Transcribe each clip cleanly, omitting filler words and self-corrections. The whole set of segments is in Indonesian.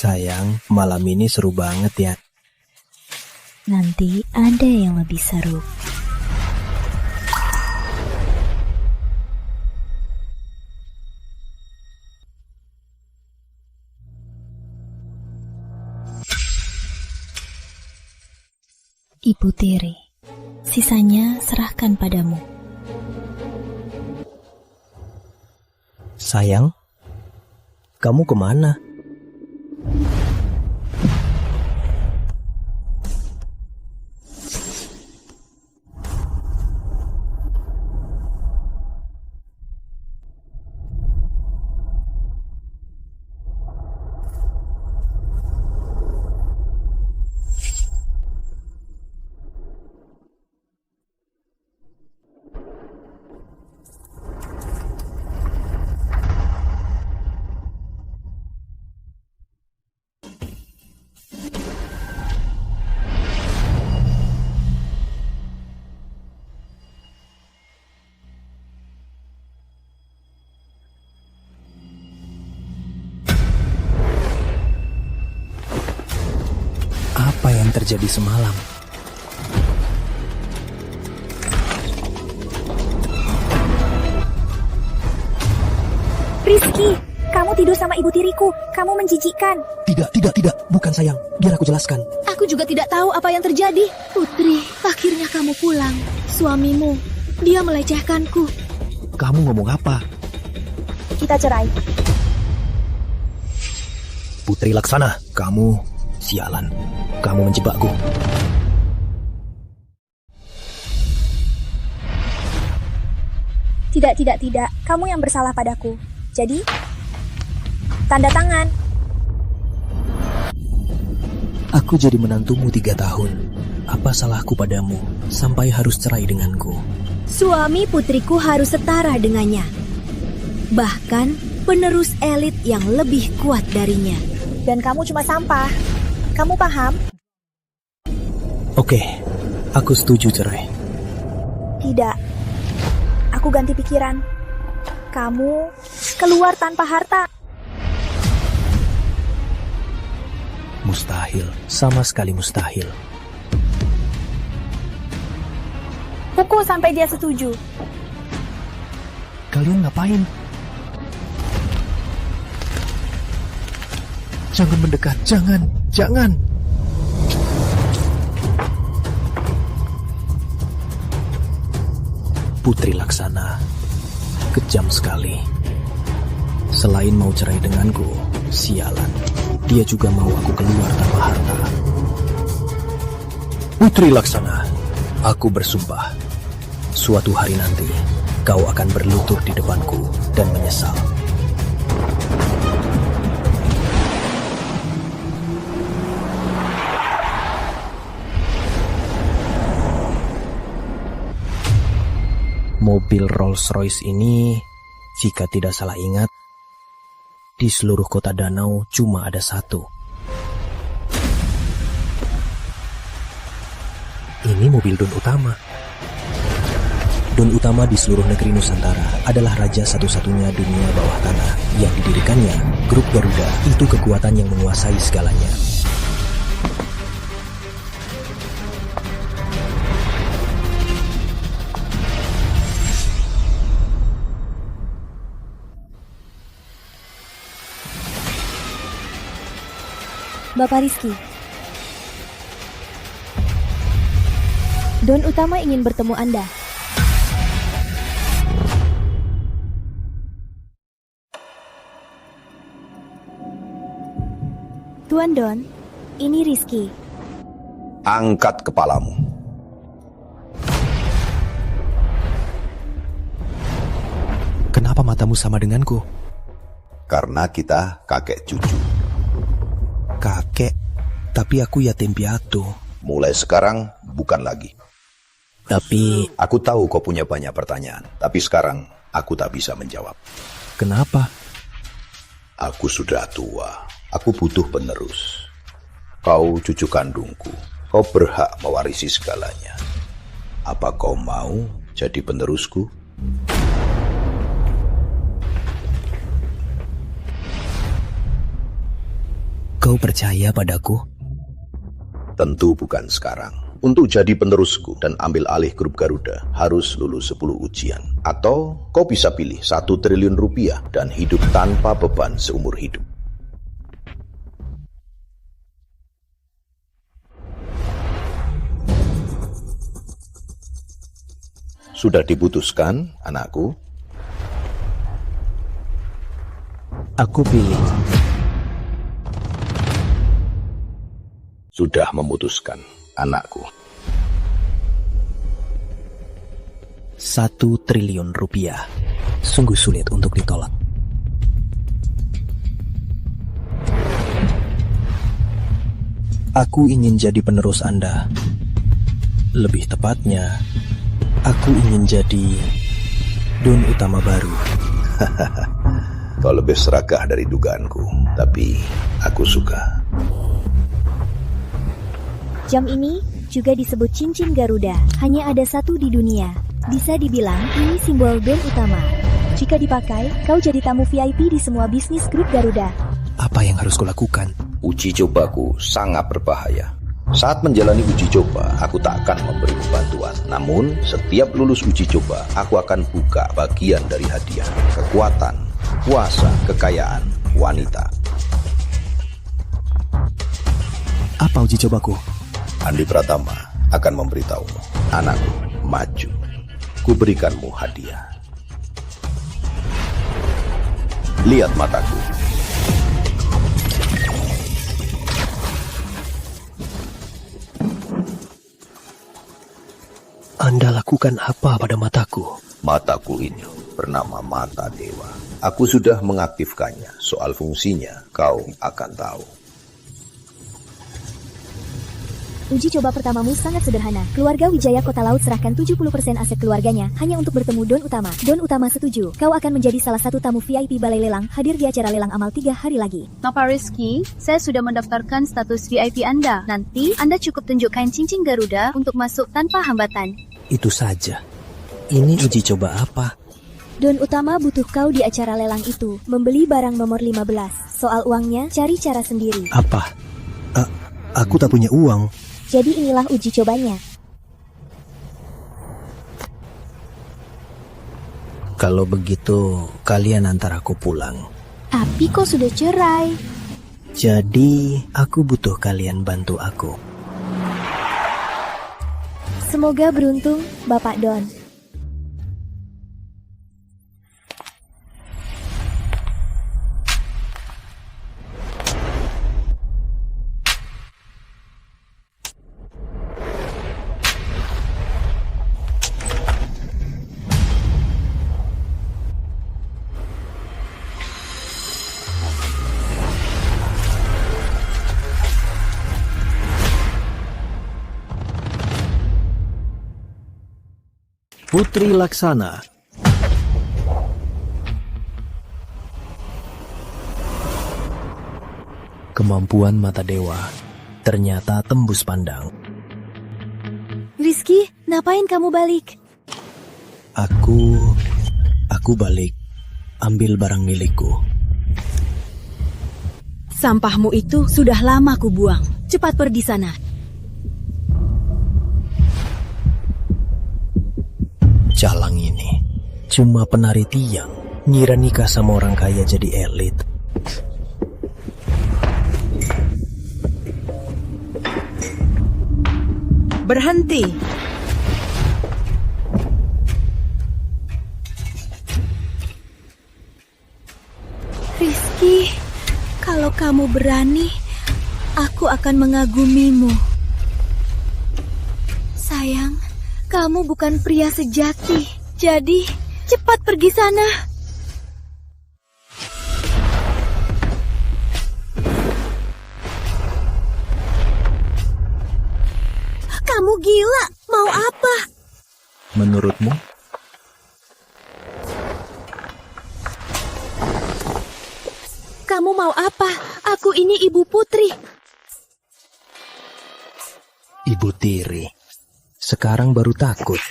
Sayang, malam ini seru banget ya. Nanti ada yang lebih seru. Ibu Tiri, sisanya serahkan padamu. Sayang, kamu kemana? Apa yang terjadi semalam? Rizky, kamu tidur sama ibu tiriku. Kamu menjijikkan. Tidak, bukan sayang. Biar aku jelaskan. Aku juga tidak tahu apa yang terjadi. Putri, akhirnya kamu pulang. Suamimu, dia melecehkanku. Kamu ngomong apa? Kita cerai. Putri Laksana, kamu sialan. Kamu menjebakku. Tidak. Kamu yang bersalah padaku. Jadi, tanda tangan. Aku jadi menantumu 3 tahun. Apa salahku padamu sampai harus cerai denganku? Suami putriku harus setara dengannya. Bahkan penerus elit yang lebih kuat darinya. Dan kamu cuma sampah. Kamu paham? Oke, aku setuju cerai. Tidak. Aku ganti pikiran. Kamu keluar tanpa harta. Mustahil, sama sekali mustahil. Pukul sampai dia setuju. Kalian ngapain? Jangan mendekat, jangan. Putri Laksana, kejam sekali. Selain mau cerai denganku, sialan. Dia juga mau aku keluar tanpa harta. Putri Laksana, aku bersumpah, suatu hari nanti kau akan berlutut di depanku dan menyesal. Mobil Rolls-Royce ini, jika tidak salah ingat, di seluruh kota Danau cuma ada satu. Ini mobil Don Utama. Don Utama di seluruh negeri Nusantara adalah raja satu-satunya dunia bawah tanah yang didirikannya Grup Garuda. Itu kekuatan yang menguasai segalanya. Bapak Rizky. Don Utama ingin bertemu Anda. Tuan Don, ini Rizky. Angkat kepalamu. Kenapa matamu sama denganku? Karena kita kakek cucu. Kakek, tapi aku yatim piatu. Mulai sekarang bukan lagi. Tapi, Aku tahu kau punya banyak pertanyaan, tapi sekarang aku tak bisa menjawab. kenapa? Aku sudah tua. Aku butuh penerus. Kau cucu kandungku. Kau berhak mewarisi segalanya. Apa kau mau jadi penerusku? Kau percaya padaku? Tentu bukan sekarang. Untuk jadi penerusku dan ambil alih grup Garuda, harus lulus 10 ujian. Atau kau bisa pilih 1 triliun rupiah dan hidup tanpa beban seumur hidup. Sudah diputuskan, anakku? Aku pilih. Sudah memutuskan, anakku. 1 triliun rupiah. Sungguh sulit untuk ditolak. Aku ingin jadi penerus Anda. Lebih tepatnya, aku ingin jadi Don Utama baru. Kau lebih serakah dari dugaanku, tapi aku suka. Jam ini juga disebut cincin Garuda. Hanya ada 1 di dunia. Bisa dibilang ini simbol Don Utama. Jika dipakai, kau jadi tamu VIP di semua bisnis grup Garuda. Apa yang harus kulakukan? Uji cobaku sangat berbahaya. Saat menjalani uji coba, aku tak akan memberi bantuan. Namun, setiap lulus uji coba, aku akan buka bagian dari hadiah. Kekuatan, kuasa, kekayaan, wanita. Apa uji cobaku? Andi Pratama akan memberitahumu. Anakku, maju. Kuberikanmu hadiah. Lihat mataku. Anda lakukan apa pada mataku? Mataku ini bernama mata dewa. Aku sudah mengaktifkannya. Soal fungsinya, kau akan tahu. Uji coba pertamamu sangat sederhana. Keluarga Wijaya Kota Laut serahkan 70% aset keluarganya hanya untuk bertemu Don Utama. Don Utama setuju. Kau akan menjadi salah satu tamu VIP Balai Lelang, hadir di acara lelang amal 3 hari lagi. Nova Rizky, saya sudah mendaftarkan status VIP Anda. Nanti Anda cukup tunjukkan cincin Garuda untuk masuk tanpa hambatan. Itu saja. Ini uji coba apa? Don Utama butuh kau di acara lelang itu. Membeli barang nomor 15. Soal uangnya, cari cara sendiri. Apa? Aku tak punya uang. Jadi inilah uji cobanya. Kalau begitu, kalian antar aku pulang. Tapi kau sudah cerai. Jadi, aku butuh kalian bantu aku. Semoga beruntung, Bapak Don. Putri Laksana. Kemampuan mata dewa ternyata tembus pandang. Rizky, ngapain kamu balik? Aku balik ambil barang milikku. Sampahmu itu sudah lama kubuang. Cepat pergi sana. Jalang ini cuma penari tiang, ngira nikah sama orang kaya jadi elit. Berhenti. Rizky, kalau kamu berani, aku akan mengagumimu. Sayang, kamu bukan pria sejati, jadi cepat pergi sana. Kamu gila, mau apa? Menurutmu? Kamu mau apa? Aku ini ibu putri. Ibu tiri. Sekarang baru takut.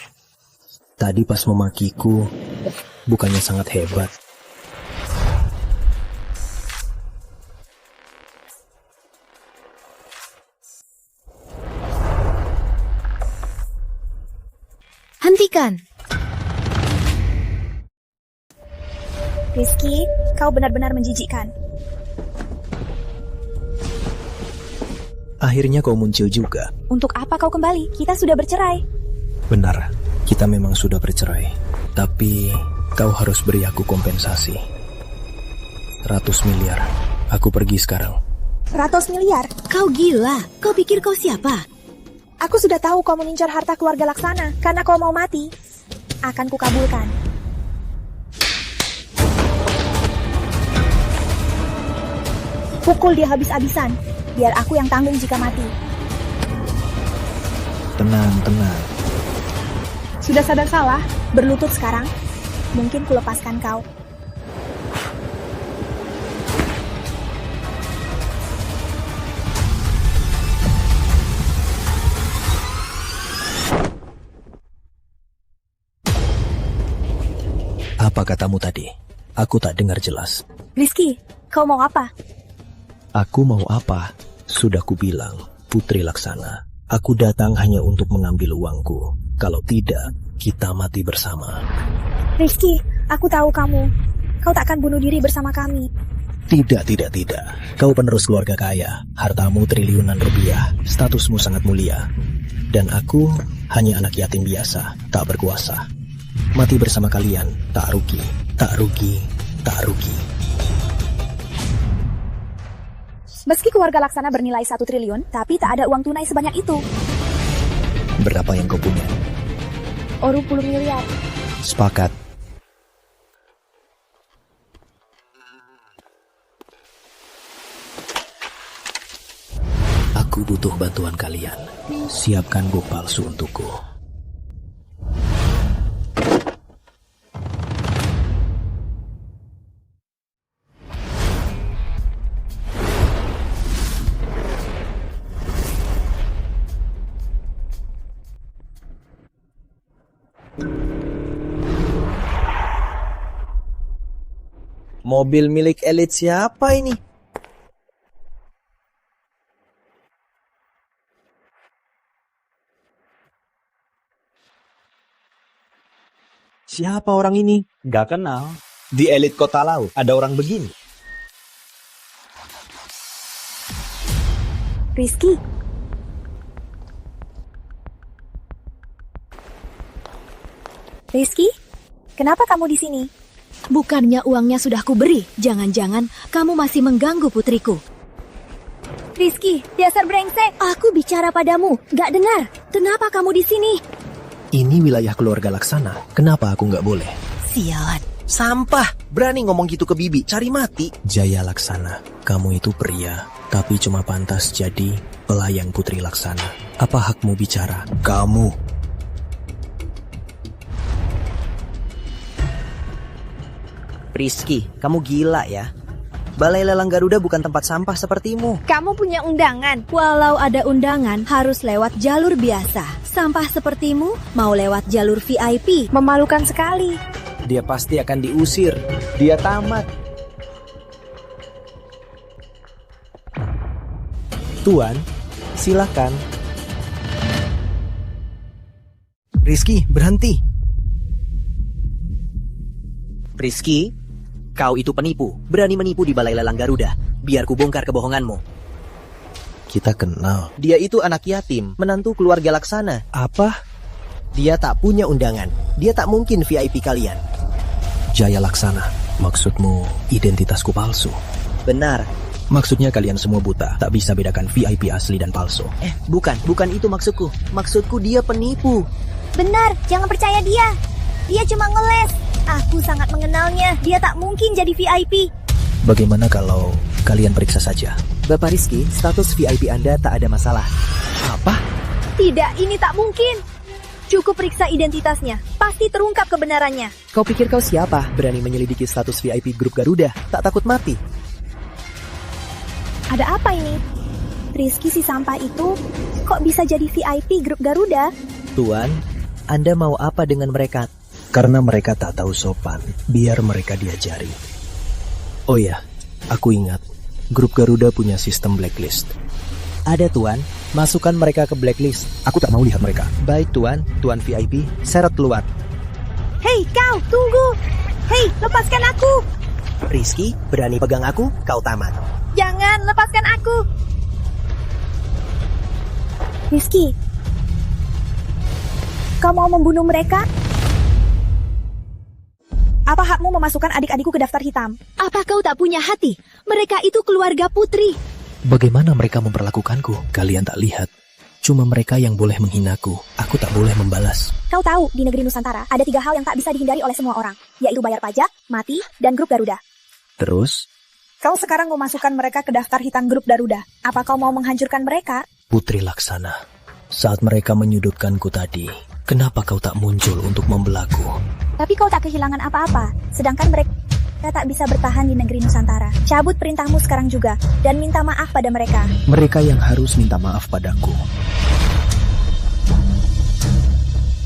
Tadi pas memakiku, bukannya sangat hebat. menjijikan. Rizky, kau benar-benar menjijikkan. Akhirnya kau muncul juga. Untuk apa kau kembali? Kita sudah bercerai. Benar, kita memang sudah bercerai. Tapi kau harus beri aku kompensasi. 100 miliar. Aku pergi sekarang. 100 miliar? Kau gila. Kau pikir kau siapa? Aku sudah tahu kau mengincar harta keluarga Laksana karena kau mau mati. Akan kukabulkan. Pukul dia habis-habisan. Biar aku yang tanggung jika mati. Tenang, tenang. Sudah sadar salah? Berlutut sekarang? Mungkin kulepaskan kau. Apa katamu tadi? Aku tak dengar jelas. Rizky, kau mau apa? Aku mau apa? Sudah kubilang, Putri Laksana. Aku datang hanya untuk mengambil uangku. Kalau tidak, kita mati bersama. Rizky, aku tahu kamu. Kau tak akan bunuh diri bersama kami. Tidak. Kau penerus keluarga kaya. Hartamu triliunan rupiah. Statusmu sangat mulia. Dan aku hanya anak yatim biasa, tak berkuasa. Mati bersama kalian, tak rugi. Meski keluarga Laksana bernilai 1 triliun, tapi tak ada uang tunai sebanyak itu. Berapa yang kau punya? 20 miliar. Sepakat. Aku butuh bantuan kalian. Siapkan buk palsu untukku. Mobil milik elit siapa ini? Siapa orang ini? Gak kenal. Di elit kota Laut ada orang begini. Rizky. Rizky, kenapa kamu di sini? Bukannya uangnya sudah kuberi? Jangan-jangan kamu masih mengganggu putriku. Rizky, dasar brengsek. Aku bicara padamu, gak dengar. Kenapa kamu di sini? Ini wilayah keluarga Laksana. Kenapa aku nggak boleh? Sialan. Sampah. Berani ngomong gitu ke bibi. Cari mati. Jaya Laksana, kamu itu pria, tapi cuma pantas jadi pelayan Putri Laksana. Apa hakmu bicara? Kamu. Rizky, kamu gila ya. Balai Lelang Garuda bukan tempat sampah sepertimu. Kamu punya undangan. Walau ada undangan, harus lewat jalur biasa. Sampah sepertimu mau lewat jalur VIP. Memalukan sekali. Dia pasti akan diusir. Dia tamat. Tuan, silakan. Rizky, berhenti. Rizky, kau itu penipu. Berani menipu di Balai Lelang Garuda. Biar ku bongkar kebohonganmu. Kita kenal. Dia itu anak yatim, menantu keluarga Laksana. Apa? Dia tak punya undangan. Dia tak mungkin VIP kalian. Jaya Laksana, maksudmu identitasku palsu? Benar. Maksudnya kalian semua buta, tak bisa bedakan VIP asli dan palsu. Bukan itu maksudku. Maksudku dia penipu. Benar, jangan percaya dia. Dia cuma ngeles. Aku sangat mengenalnya. Dia tak mungkin jadi VIP. Bagaimana kalau kalian periksa saja? Bapak Rizky, status VIP Anda tak ada masalah. Apa? Tidak, ini tak mungkin. Cukup periksa identitasnya. Pasti terungkap kebenarannya. Kau pikir kau siapa? Berani menyelidiki status VIP grup Garuda? Tak takut mati? Ada apa ini? Rizky si sampah itu kok bisa jadi VIP grup Garuda? Tuan, Anda mau apa dengan mereka? Karena mereka tak tahu sopan, biar mereka diajari. Oh ya, aku ingat, grup Garuda punya sistem blacklist. Ada Tuan, Masukkan mereka ke blacklist. Aku tak mau lihat mereka. Baik tuan, tuan VIP, seret keluar. Hei, kau, tunggu! Hei, lepaskan aku! Rizky, berani pegang aku, kau tamat. Jangan, lepaskan aku! Rizky, kau mau membunuh mereka? Apa hakmu memasukkan adik-adikku ke daftar hitam? Apa kau tak punya hati? Mereka itu keluarga Putri. Bagaimana mereka memperlakukanku? Kalian tak lihat. Cuma mereka yang boleh menghinaku. Aku tak boleh membalas. Kau tahu, di negeri Nusantara ada 3 hal yang tak bisa dihindari oleh semua orang, yaitu bayar pajak, mati, dan grup Garuda. Terus, Kau sekarang memasukkan mereka ke daftar hitam grup Garuda. Apa kau mau menghancurkan mereka? Putri Laksana, saat mereka menyudutkanku tadi, kenapa kau tak muncul untuk membelaku? Tapi kau tak kehilangan apa-apa, sedangkan mereka tak bisa bertahan di negeri Nusantara. Cabut perintahmu sekarang juga, dan minta maaf pada mereka. Mereka yang harus minta maaf padaku.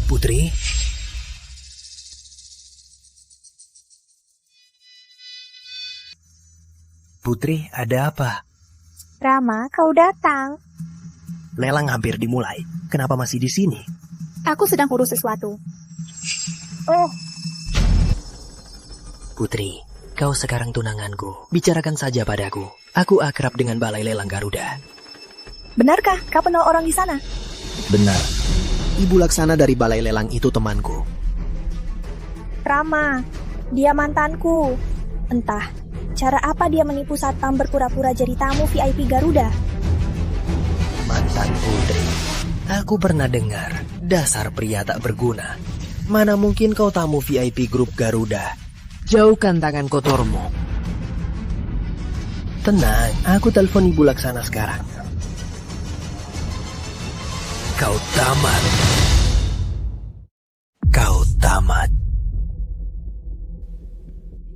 Putri? Putri, ada apa? Rama, kau datang. Lelang hampir dimulai. Kenapa masih di sini? Aku sedang urus sesuatu. Oh, Putri, kau sekarang tunanganku. Bicarakan saja padaku. Aku akrab dengan Balai Lelang Garuda. Benarkah kau kenal orang di sana? Benar. Ibu Laksana dari Balai Lelang itu temanku. Rama, dia mantanku. Entah, cara apa dia menipu satpam berpura-pura jadi tamu VIP Garuda? Mantan Putri. Aku pernah dengar, dasar pria tak berguna. Mana mungkin kau tamu VIP grup Garuda? Jauhkan tangan kotormu. Tenang, aku telepon Ibu Laksana sekarang. Kau tamat. Kau tamat.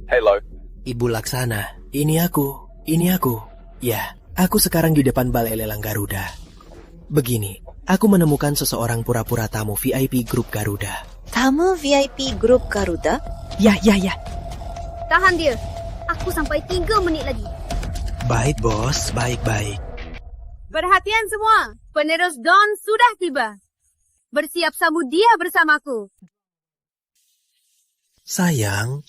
Hello. Ibu Laksana, ini aku. Ya, aku sekarang di depan Balai Lelang Garuda. Begini, aku menemukan seseorang pura-pura tamu VIP grup Garuda. Tamu VIP grup Garuda? Ya. Tahan dia. Aku sampai 3 menit lagi. Baik, bos. Baik. Perhatian semua. Penerus Don sudah tiba. Bersiap sambut dia bersamaku. Sayang,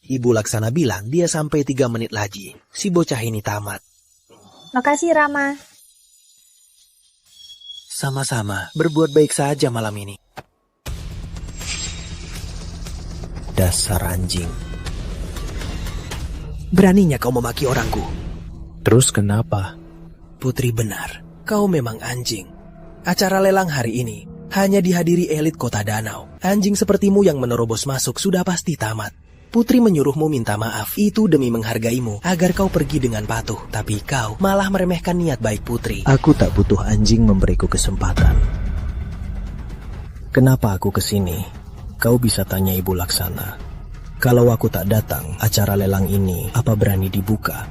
Ibu Laksana bilang dia sampai 3 menit lagi. Si bocah ini tamat. Makasih, Rama. Sama-sama, berbuat baik saja malam ini. Dasar anjing. Beraninya kau memaki orangku. Terus kenapa? Putri benar, kau memang anjing. Acara lelang hari ini hanya dihadiri elit kota danau. Anjing sepertimu yang menerobos masuk sudah pasti tamat. Putri menyuruhmu minta maaf, itu demi menghargaimu, agar kau pergi dengan patuh. Tapi kau malah meremehkan niat baik Putri. Aku tak butuh anjing memberiku kesempatan. Kenapa aku kesini? Kau bisa tanya Ibu Laksana. Kalau aku tak datang, acara lelang ini apa berani dibuka?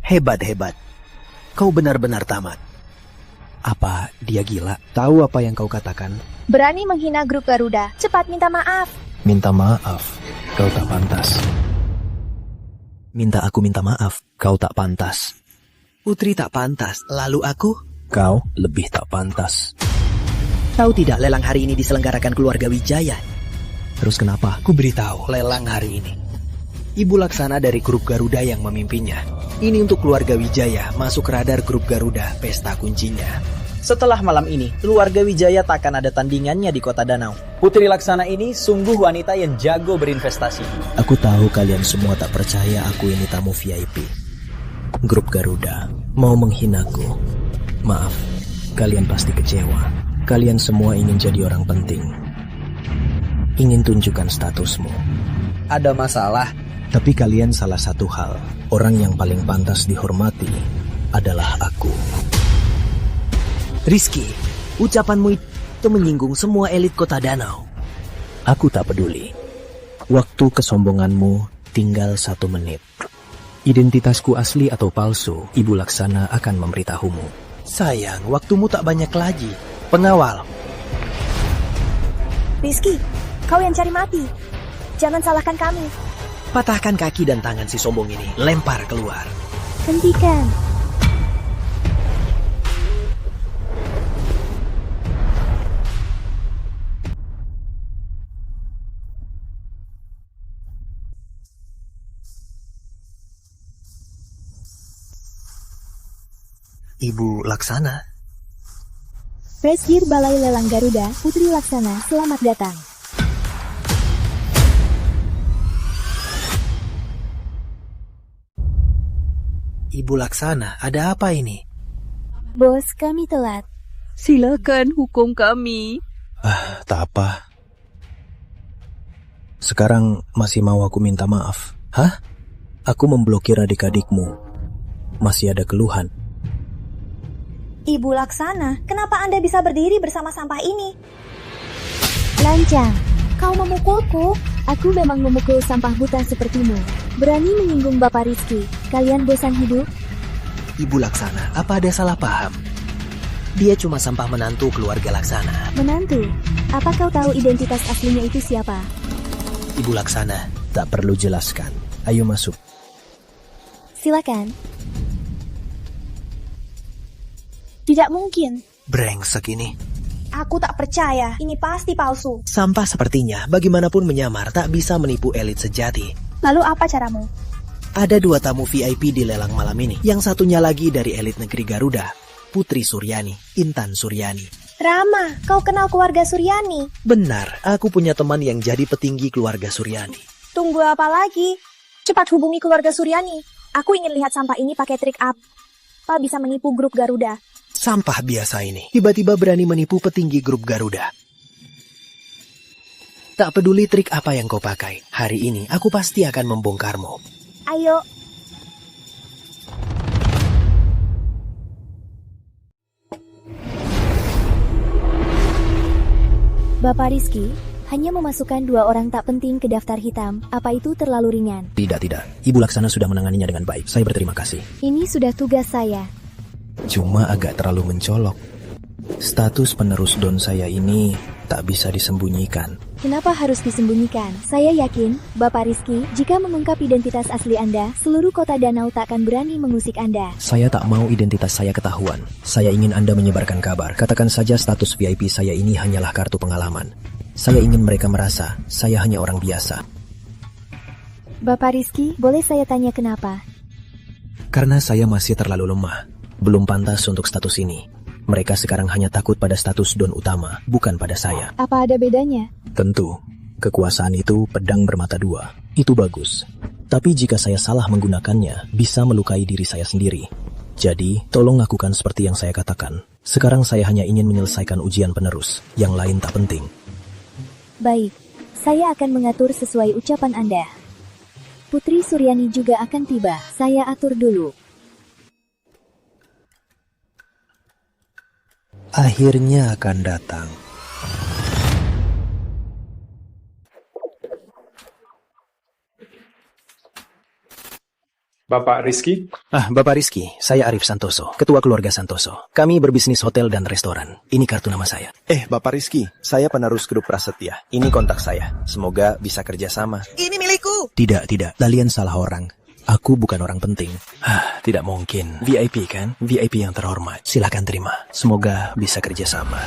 Hebat. Kau benar-benar tamat. Apa dia gila? Tahu apa yang kau katakan? berani menghina grup Garuda. Cepat minta maaf. Minta maaf, kau tak pantas. Minta aku minta maaf, kau tak pantas. Putri tak pantas, lalu aku? Kau lebih tak pantas. Tahu tidak lelang hari ini diselenggarakan keluarga Wijaya? Terus kenapa? Ku beritahu lelang hari ini. Ibu Laksana dari grup Garuda yang memimpinnya. Ini untuk keluarga Wijaya masuk radar grup Garuda pesta kuncinya. Setelah malam ini, keluarga Wijaya tak akan ada tandingannya di kota danau. Putri Laksana ini sungguh wanita yang jago berinvestasi. Aku tahu kalian semua tak percaya aku ini tamu VIP. Grup Garuda mau menghinaku. Maaf, kalian pasti kecewa. Kalian semua ingin jadi orang penting. Ingin tunjukkan statusmu. Ada masalah? Tapi kalian salah satu hal. Orang yang paling pantas dihormati adalah aku. Rizky, ucapanmu itu menyinggung semua elit kota danau. Aku tak peduli. Waktu kesombonganmu tinggal 1 menit. Identitasku asli atau palsu, Ibu Laksana akan memberitahumu. Sayang, waktumu tak banyak lagi. Pengawal. Rizky, kau yang cari mati. Jangan salahkan kami. Patahkan kaki dan tangan si sombong ini. Lempar keluar. Hentikan. Ibu Laksana. Presidir Balai Lelang Garuda, Putri Laksana, selamat datang. Ibu Laksana, ada apa ini? Bos, kami telat. Silakan hukum kami. Tak apa. Sekarang masih mau aku minta maaf? Hah? Aku memblokir adik-adikmu. Masih ada keluhan. Ibu Laksana, kenapa Anda bisa berdiri bersama sampah ini? Lancang, kau memukulku. Aku memang memukul sampah buta sepertimu. Berani menyinggung Bapak Rizky. Kalian bosan hidup? Ibu Laksana, apa ada salah paham? Dia cuma sampah menantu keluarga Laksana. Menantu? Apa kau tahu identitas aslinya itu siapa? Ibu Laksana, Tak perlu jelaskan. Ayo masuk. Silakan. Tidak mungkin. brengsek ini. Aku tak percaya, ini pasti palsu. Sampah sepertinya, bagaimanapun menyamar, tak bisa menipu elit sejati. Lalu apa caramu? Ada 2 tamu VIP di lelang malam ini. Yang satunya lagi dari elit negeri Garuda, Putri Suryani, Intan Suryani. Rama, kau kenal keluarga Suryani? Benar, aku punya teman yang jadi petinggi keluarga Suryani. Tunggu apa lagi? Cepat hubungi keluarga Suryani. Aku ingin lihat sampah ini pakai trik apa bisa menipu grup Garuda. Sampah biasa ini, tiba-tiba berani menipu petinggi grup Garuda. Tak peduli trik apa yang kau pakai, hari ini aku pasti akan membongkarmu. Ayo. Bapak Rizky, hanya memasukkan 2 orang tak penting ke daftar hitam. Apa itu terlalu ringan? Tidak. Ibu Laksana sudah menanganinya dengan baik. Saya berterima kasih. Ini sudah tugas saya. Cuma agak terlalu mencolok. Status penerus Don saya ini tak bisa disembunyikan. Kenapa harus disembunyikan? Saya yakin, Bapak Rizky, jika mengungkap identitas asli Anda, seluruh kota danau tak akan berani mengusik Anda. Saya tak mau identitas saya ketahuan. Saya ingin Anda menyebarkan kabar. Katakan saja status VIP saya ini hanyalah kartu pengalaman. Saya ingin mereka merasa saya hanya orang biasa. Bapak Rizky, boleh saya tanya kenapa? Karena saya masih terlalu lemah. Belum pantas untuk status ini. Mereka sekarang hanya takut pada status Don utama, bukan pada saya. Apa ada bedanya? Tentu, kekuasaan itu pedang bermata 2. Itu bagus. Tapi jika saya salah menggunakannya, bisa melukai diri saya sendiri. Jadi, tolong lakukan seperti yang saya katakan. Sekarang saya hanya ingin menyelesaikan ujian penerus. Yang lain tak penting. Baik, saya akan mengatur sesuai ucapan Anda. Putri Suryani juga akan tiba. Saya atur dulu. Akhirnya akan datang. Bapak Rizky? Bapak Rizky, saya Arif Santoso, ketua keluarga Santoso. Kami berbisnis hotel dan restoran. Ini kartu nama saya. Bapak Rizky, saya penerus grup Prasetya. Ini kontak saya. Semoga bisa kerjasama. Ini milikku! Tidak. Kalian salah orang. Aku bukan orang penting. Tidak mungkin. VIP kan? VIP yang terhormat. Silakan terima. Semoga bisa kerjasama.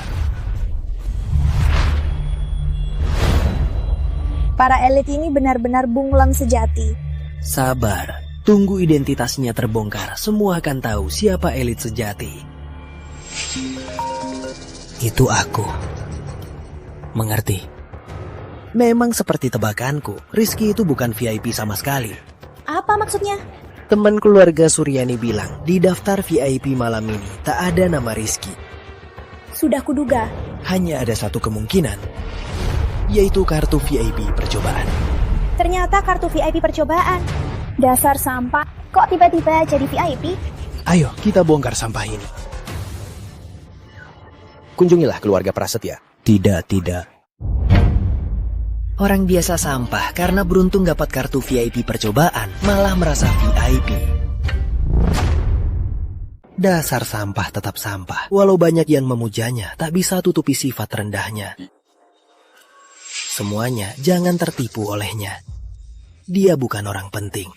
Para elit ini benar-benar bunglon sejati. Sabar, tunggu identitasnya terbongkar. Semua akan tahu siapa elit sejati. Itu aku. Mengerti? Memang seperti tebakanku, Rizky itu bukan VIP sama sekali. Apa maksudnya? Teman keluarga Suryani bilang, di daftar VIP malam ini tak ada nama Rizky. Sudah kuduga. Hanya ada satu kemungkinan, yaitu kartu VIP percobaan. Ternyata kartu VIP percobaan. Dasar sampah, kok tiba-tiba jadi VIP? Ayo, kita bongkar sampah ini. Kunjungilah keluarga Prasetya. Tidak. Orang biasa sampah karena beruntung dapat kartu VIP percobaan, malah merasa VIP. Dasar sampah tetap sampah. Walau banyak yang memujanya, tak bisa tutupi sifat rendahnya. Semuanya jangan tertipu olehnya. Dia bukan orang penting.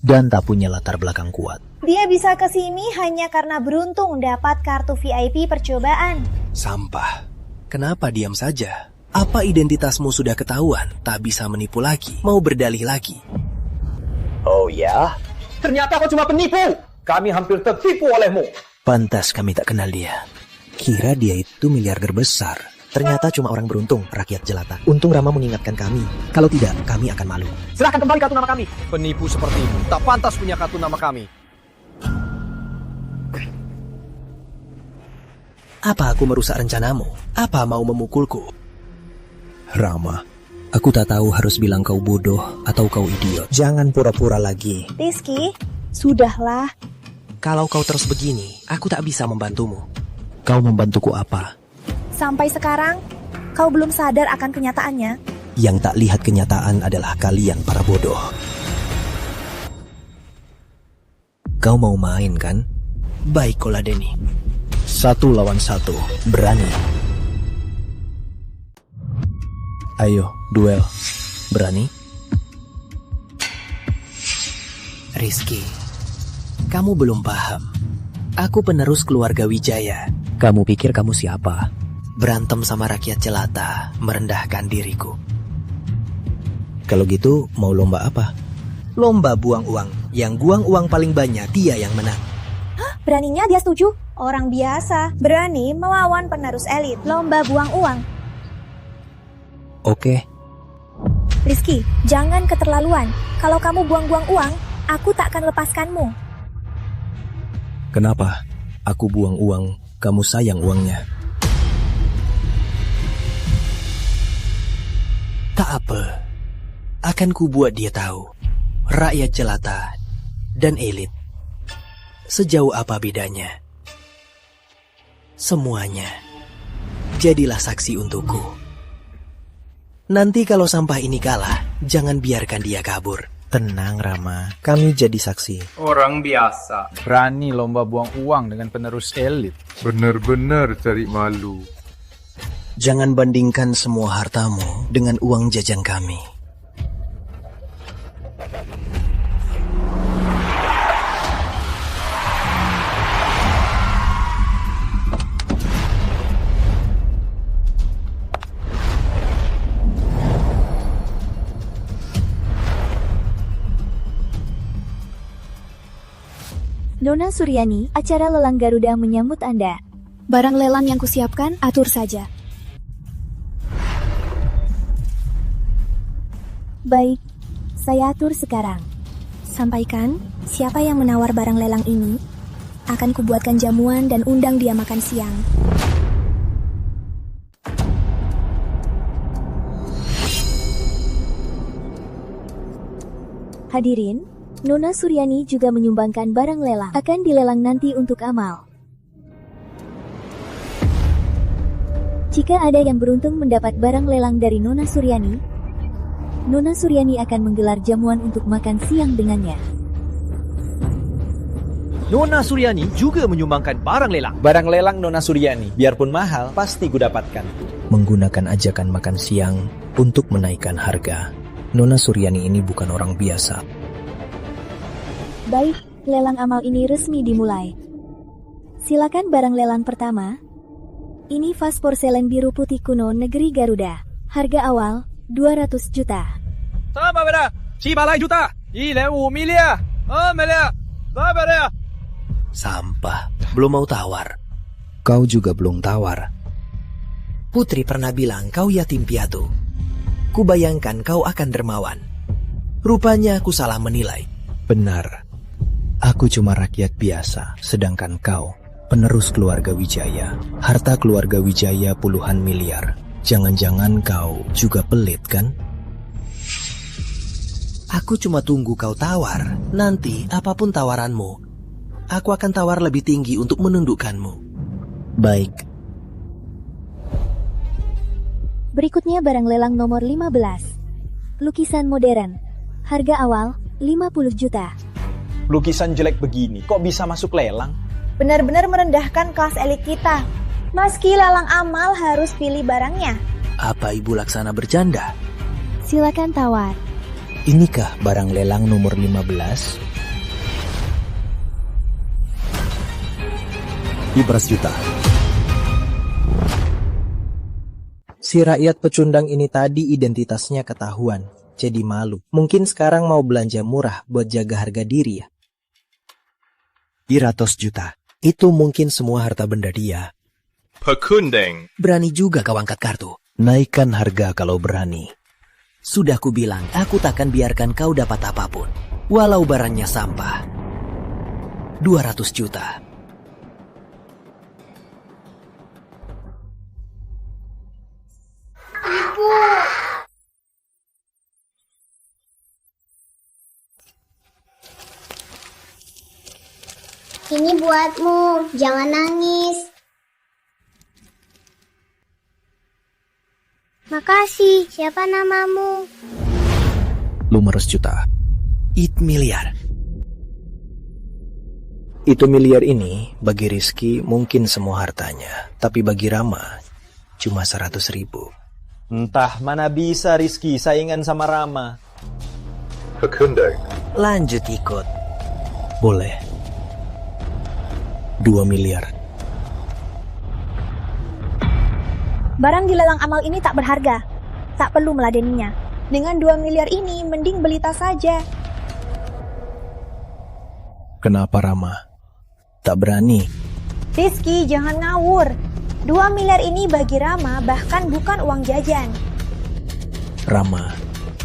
Dan tak punya latar belakang kuat. Dia bisa ke sini hanya karena beruntung dapat kartu VIP percobaan. Sampah. Kenapa diam saja? Apa identitasmu sudah ketahuan? Tak bisa menipu lagi. Mau berdalih lagi. Oh ya? Ternyata kau cuma penipu. Kami hampir tertipu olehmu. Pantas kami tak kenal dia. Kira dia itu miliarder besar. Ternyata cuma orang beruntung, rakyat jelata. Untung Rama mengingatkan kami. Kalau tidak, kami akan malu. Serahkan kembali kartu nama kami. Penipu sepertimu tak pantas punya kartu nama kami. Apa aku merusak rencanamu? Apa mau memukulku? Rama, aku tak tahu harus bilang kau bodoh atau kau idiot. Jangan pura-pura lagi. Rizky, sudahlah. Kalau kau terus begini, aku tak bisa membantumu. Kau membantuku apa? Sampai sekarang, kau belum sadar akan kenyataannya. Yang tak lihat kenyataan adalah kalian para bodoh. Kau mau main kan? Baik, Koladeni. 1 lawan 1. Berani? Ayo, duel. Berani? Rizky, kamu belum paham. Aku penerus keluarga Wijaya. Kamu pikir kamu siapa? Berantem sama rakyat jelata, merendahkan diriku. Kalau gitu, mau lomba apa? Lomba buang uang. Yang buang uang paling banyak, dia yang menang. Hah? Beraninya dia setuju? Orang biasa berani melawan penerus elit. Lomba buang uang. Oke. Rizky, jangan keterlaluan. Kalau kamu buang-buang uang, aku tak akan lepaskanmu. Kenapa? Aku buang uang, kamu sayang uangnya. Tak apa. Akan ku buat dia tahu. Rakyat jelata dan elit. Sejauh apa bedanya? Semuanya. Jadilah saksi untukku. Nanti kalau sampah ini kalah, jangan biarkan dia kabur. Tenang Rama, kami jadi saksi. Orang biasa. Berani lomba buang uang dengan penerus elit. Benar-benar cari malu. Jangan bandingkan semua hartamu dengan uang jajan kami. Nona Suryani, acara lelang Garuda menyambut Anda. Barang lelang yang kusiapkan, atur saja. Baik, saya atur sekarang. Sampaikan, siapa yang menawar barang lelang ini, akan kubuatkan jamuan dan undang dia makan siang. Hadirin, Nona Suryani juga menyumbangkan barang lelang. Akan dilelang nanti untuk amal. Jika ada yang beruntung mendapat barang lelang dari Nona Suryani, Nona Suryani akan menggelar jamuan untuk makan siang dengannya. Nona Suryani juga menyumbangkan barang lelang. Barang lelang Nona Suryani, biarpun mahal, pasti ku dapatkan. Menggunakan ajakan makan siang untuk menaikkan harga. Nona Suryani ini bukan orang biasa. Baik, lelang amal ini resmi dimulai. Silakan barang lelang pertama. Ini vas porselen biru putih kuno negeri Garuda. Harga awal 200 juta. Sama beda. 700 juta. 1.5 miliar. Miliar. Berapa? Sampah. Belum mau tawar. Kau juga belum tawar. Putri pernah bilang kau yatim piatu. Kubayangkan kau akan dermawan. Rupanya aku salah menilai. Benar. Aku cuma rakyat biasa, sedangkan kau penerus keluarga Wijaya. Harta keluarga Wijaya puluhan miliar. Jangan-jangan kau juga pelit kan? Aku cuma tunggu kau tawar. Nanti apapun tawaranmu, aku akan tawar lebih tinggi untuk menundukkanmu. Baik. Berikutnya barang lelang nomor 15. Lukisan modern. Harga awal 50 juta. Lukisan jelek begini, kok bisa masuk lelang? Benar-benar merendahkan kelas elit kita. Meski lelang amal harus pilih barangnya. Apa Ibu Laksana bercanda? Silakan tawar. Inikah barang lelang nomor 15? 15 juta. Si rakyat pecundang ini tadi identitasnya ketahuan, jadi malu. Mungkin sekarang mau belanja murah buat jaga harga diri ya? 100 juta. Itu mungkin semua harta benda dia. Pekunding. Berani juga kau angkat kartu. Naikkan harga kalau berani. Sudah kubilang, aku takkan biarkan kau dapat apapun. Walau barangnya sampah. 200 juta. Ibu. Ini buatmu, jangan nangis. Makasih, siapa namamu? 500 juta. It miliar. Itu miliar ini bagi Rizky mungkin semua hartanya. Tapi bagi Rama cuma 100.000. Entah mana bisa Rizky saingan sama Rama. Pekunding. Lanjut ikut. Boleh. 2 miliar. Barang di lelang amal ini tak berharga. Tak perlu meladeninya. Dengan 2 miliar ini, mending beli tas saja. Kenapa Rama? Tak berani. Rizky, jangan ngawur. 2 miliar ini bagi Rama bahkan bukan uang jajan. Rama,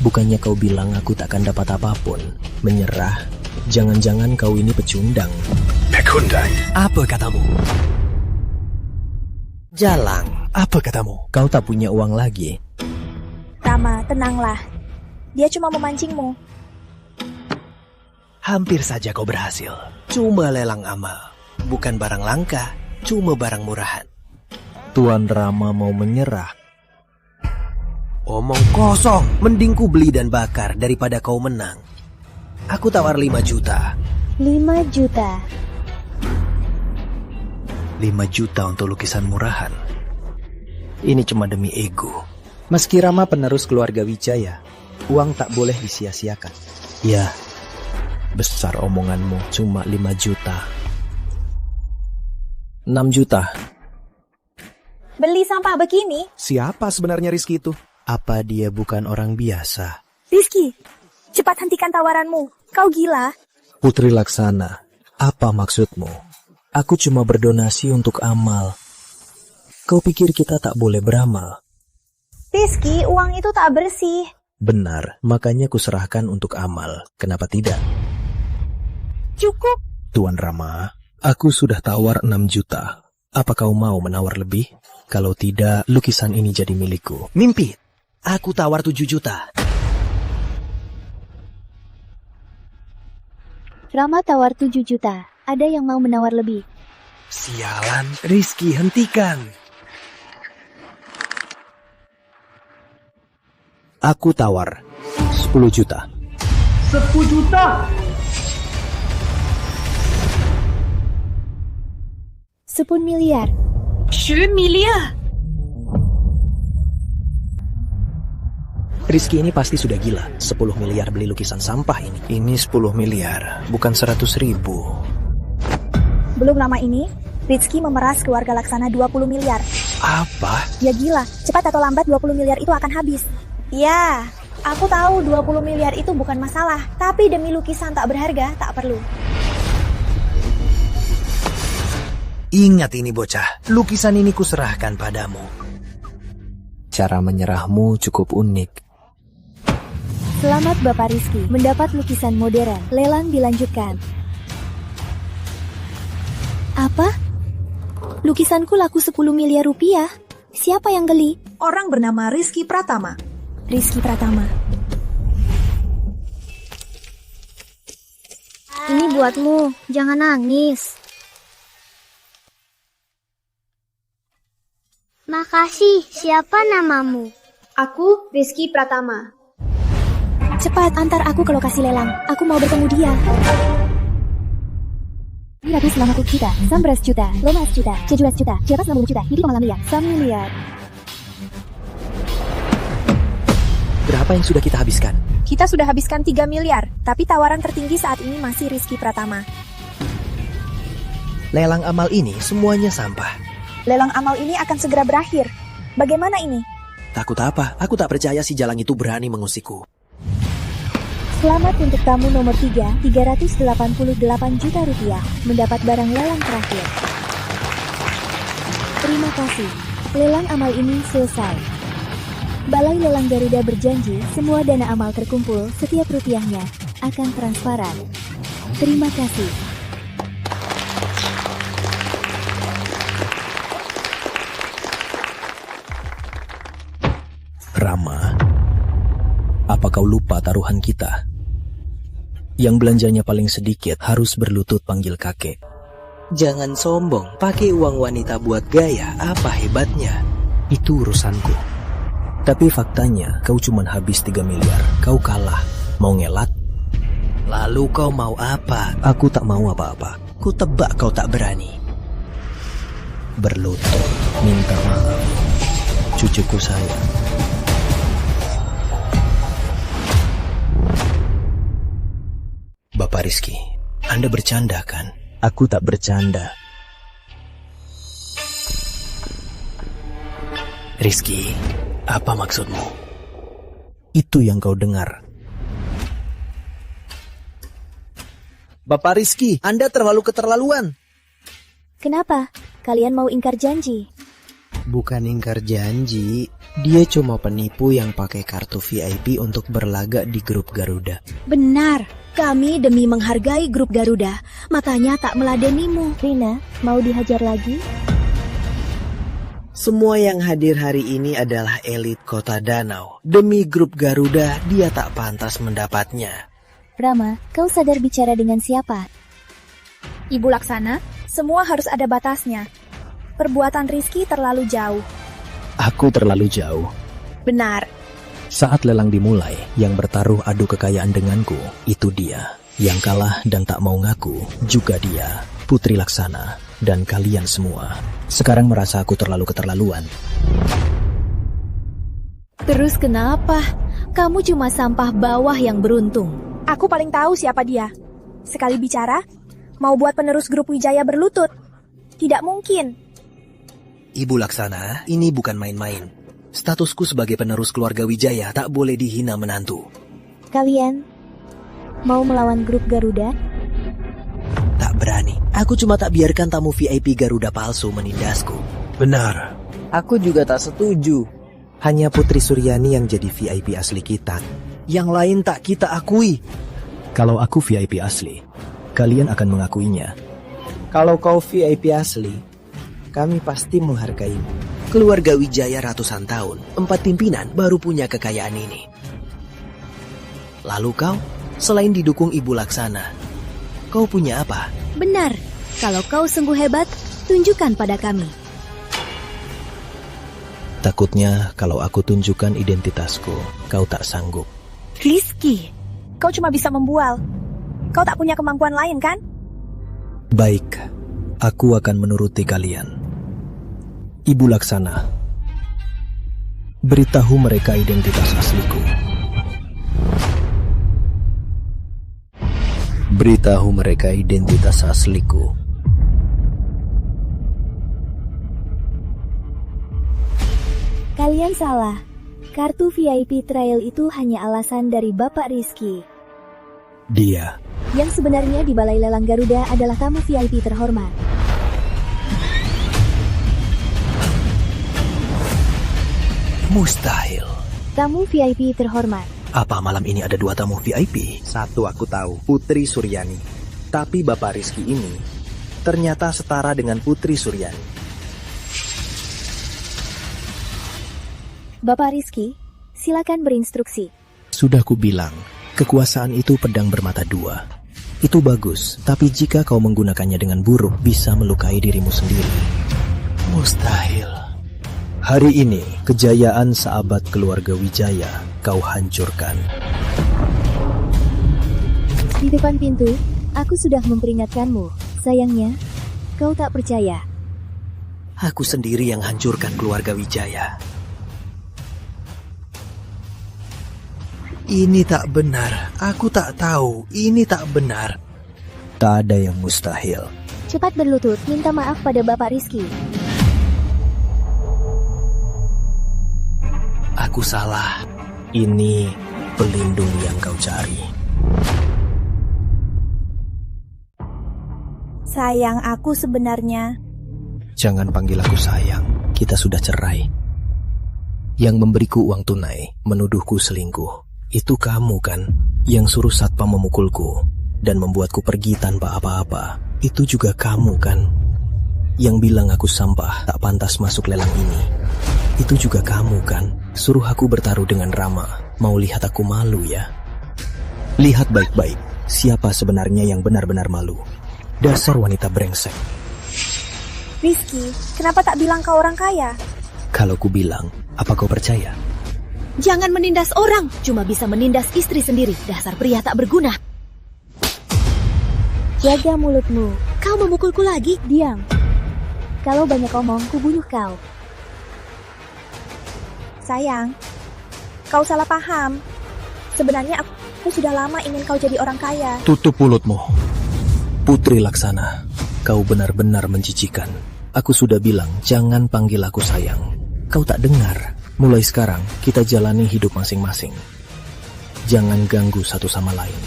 bukannya kau bilang aku takkan dapat apapun? Menyerah? Jangan-jangan kau ini pecundang. Pekunding. Apa katamu? Jalang. Apa katamu? Kau tak punya uang lagi. Rama, tenanglah. Dia cuma memancingmu. Hampir saja kau berhasil. Cuma lelang amal. Bukan barang langka, cuma barang murahan. Tuan Rama mau menyerah. Omong kosong. Mending ku beli dan bakar daripada kau menang. Aku tawar 5 juta. 5 juta. 5 juta untuk lukisan murahan. Ini cuma demi ego. Meski Rama penerus keluarga Wijaya, uang tak boleh disia-siakan. Ya, besar omonganmu, cuma 5 juta. 6 juta. Beli sampah begini? Siapa sebenarnya Rizky itu? Apa dia bukan orang biasa? Rizky, cepat hentikan tawaranmu. Kau gila? Putri Laksana, apa maksudmu? Aku cuma berdonasi untuk amal. Kau pikir kita tak boleh beramal? Rizky, uang itu tak bersih. Benar, makanya kuserahkan untuk amal. Kenapa tidak? Cukup. Tuan Rama, aku sudah tawar 6 juta. Apa kau mau menawar lebih? Kalau tidak, lukisan ini jadi milikku. Mimpi. Aku tawar 7 juta. Rama tawar 7 juta. Ada yang mau menawar lebih? Sialan, Rizky, hentikan. Aku tawar 10 juta. 10 juta. 10 miliar. 10 miliar. Rizky ini pasti sudah gila. 10 miliar beli lukisan sampah ini. Ini 10 miliar, bukan 100.000. Belum lama ini, Rizky memeras keluarga Laksana 20 miliar. Apa? Ya gila, cepat atau lambat 20 miliar itu akan habis. Ya, aku tahu 20 miliar itu bukan masalah, tapi demi lukisan tak berharga, tak perlu. Ingat ini bocah, lukisan ini kuserahkan padamu. Cara menyerahmu cukup unik. Selamat Bapak Rizky mendapat lukisan modern. Lelang dilanjutkan. Apa? Lukisanku laku 10 miliar rupiah. Siapa yang geli? Orang bernama Rizky Pratama. Rizky Pratama. Ini buatmu, jangan nangis. Makasih, siapa namamu? Aku Rizky Pratama. Cepat antar aku ke lokasi lelang. Aku mau bertemu dia. 190 juta, 19 juta, 15 juta, 17 juta, 160 juta, ini pengalami ya, 1 miliar. Berapa yang sudah kita habiskan? Kita sudah habiskan 3 miliar, tapi tawaran tertinggi saat ini masih Rizky Pratama. Lelang amal ini semuanya sampah. Lelang amal ini akan segera berakhir. Bagaimana ini? Takut apa? Aku tak percaya si Jalang itu berani mengusikku. Selamat untuk tamu nomor 3, 388 juta rupiah, mendapat barang lelang terakhir. Terima kasih. Lelang amal ini selesai. Balai Lelang Garuda berjanji semua dana amal terkumpul setiap rupiahnya akan transparan. Terima kasih. Rama, apa kau lupa taruhan kita? Yang belanjanya paling sedikit harus berlutut panggil kakek. Jangan sombong, pakai uang wanita buat gaya, apa hebatnya? Itu urusanku. Tapi faktanya kau cuma habis 3 miliar. Kau kalah. Mau ngelat? Lalu kau mau apa? Aku tak mau apa-apa. Ku tebak kau tak berani. Berlutut, minta maaf. Cucuku sayang. Bapak Rizky, Anda bercanda kan? Aku tak bercanda. Rizky, apa maksudmu? Itu yang kau dengar. Bapak Rizky, Anda terlalu keterlaluan. Kenapa? Kalian mau ingkar janji? Bukan ingkar janji. Dia cuma penipu yang pakai kartu VIP untuk berlaga di grup Garuda. Benar. Kami demi menghargai grup Garuda, makanya tak meladenimu. Rina, mau dihajar lagi? Semua yang hadir hari ini adalah elit kota Danau. Demi grup Garuda, dia tak pantas mendapatnya. Rama, kau sadar bicara dengan siapa? Ibu Laksana, semua harus ada batasnya. Perbuatan Rizky terlalu jauh. Aku terlalu jauh. Benar. Saat lelang dimulai, yang bertaruh adu kekayaan denganku, itu dia. Yang kalah dan tak mau ngaku, juga dia. Putri Laksana, dan kalian semua. Sekarang merasa aku terlalu keterlaluan. Terus kenapa? Kamu cuma sampah bawah yang beruntung. Aku paling tahu siapa dia. Sekali bicara, mau buat penerus grup Wijaya berlutut. Tidak mungkin. Ibu Laksana, ini bukan main-main. Statusku sebagai penerus keluarga Wijaya tak boleh dihina menantu. Kalian mau melawan grup Garuda? Tak berani. Aku cuma tak biarkan tamu VIP Garuda palsu menindasku. Benar. Aku juga tak setuju. Hanya Putri Suryani yang jadi VIP asli kita. Yang lain tak kita akui. Kalau aku VIP asli, kalian akan mengakuinya. Kalau kau VIP asli, kami pasti menghargaimu. Keluarga Wijaya ratusan tahun, 4 pimpinan baru punya kekayaan ini. Lalu kau, selain didukung Ibu Laksana, kau punya apa? Benar. Kalau kau sungguh hebat, tunjukkan pada kami. Takutnya kalau aku tunjukkan identitasku, kau tak sanggup. Rizky, kau cuma bisa membual. Kau tak punya kemampuan lain, kan? Baik, aku akan menuruti kalian. Ibu Laksana, beritahu mereka identitas asliku. Beritahu mereka identitas asliku. Kalian salah. Kartu VIP trial itu hanya alasan dari Bapak Rizky. Dia yang sebenarnya di Balai Lelang Garuda adalah tamu VIP terhormat. Mustahil. Tamu VIP terhormat. Apa malam ini ada 2 tamu VIP? Satu aku tahu, Putri Suryani. Tapi Bapak Rizky ini ternyata setara dengan Putri Suryani. Bapak Rizky, silakan berinstruksi. Sudah kubilang, kekuasaan itu pedang bermata 2. Itu bagus, tapi jika kau menggunakannya dengan buruk, bisa melukai dirimu sendiri. Mustahil. Hari ini, kejayaan sahabat keluarga Wijaya kau hancurkan. Di depan pintu, aku sudah memperingatkanmu. Sayangnya, kau tak percaya. Aku sendiri yang hancurkan keluarga Wijaya. Ini tak benar. Aku tak tahu. Ini tak benar. Tak ada yang mustahil. Cepat berlutut, minta maaf pada Bapak Rizky. Aku salah. Ini pelindung yang kau cari. Sayang, aku sebenarnya... Jangan panggil aku sayang, kita sudah cerai. Yang memberiku uang tunai, menuduhku selingkuh. Itu kamu kan, yang suruh satpam memukulku dan membuatku pergi tanpa apa-apa. Itu juga kamu kan, yang bilang aku sampah, tak pantas masuk lelang ini. Itu juga kamu kan, suruh aku bertaruh dengan Rama. Mau lihat aku malu ya? Lihat baik-baik, siapa sebenarnya yang benar-benar malu. Dasar wanita brengsek. Rizky, kenapa tak bilang kau orang kaya? Kalau ku bilang, apa kau percaya? Jangan menindas orang, cuma bisa menindas istri sendiri. Dasar pria tak berguna. Jaga mulutmu. Kau memukulku lagi? Diam. Kalau banyak omong, ku bunuh kau. Sayang, kau salah paham. Sebenarnya aku sudah lama ingin kau jadi orang kaya. Tutup mulutmu. Putri Laksana, kau benar-benar menjijikan. Aku sudah bilang, jangan panggil aku sayang. Kau tak dengar. Mulai sekarang, kita jalani hidup masing-masing. Jangan ganggu satu sama lain.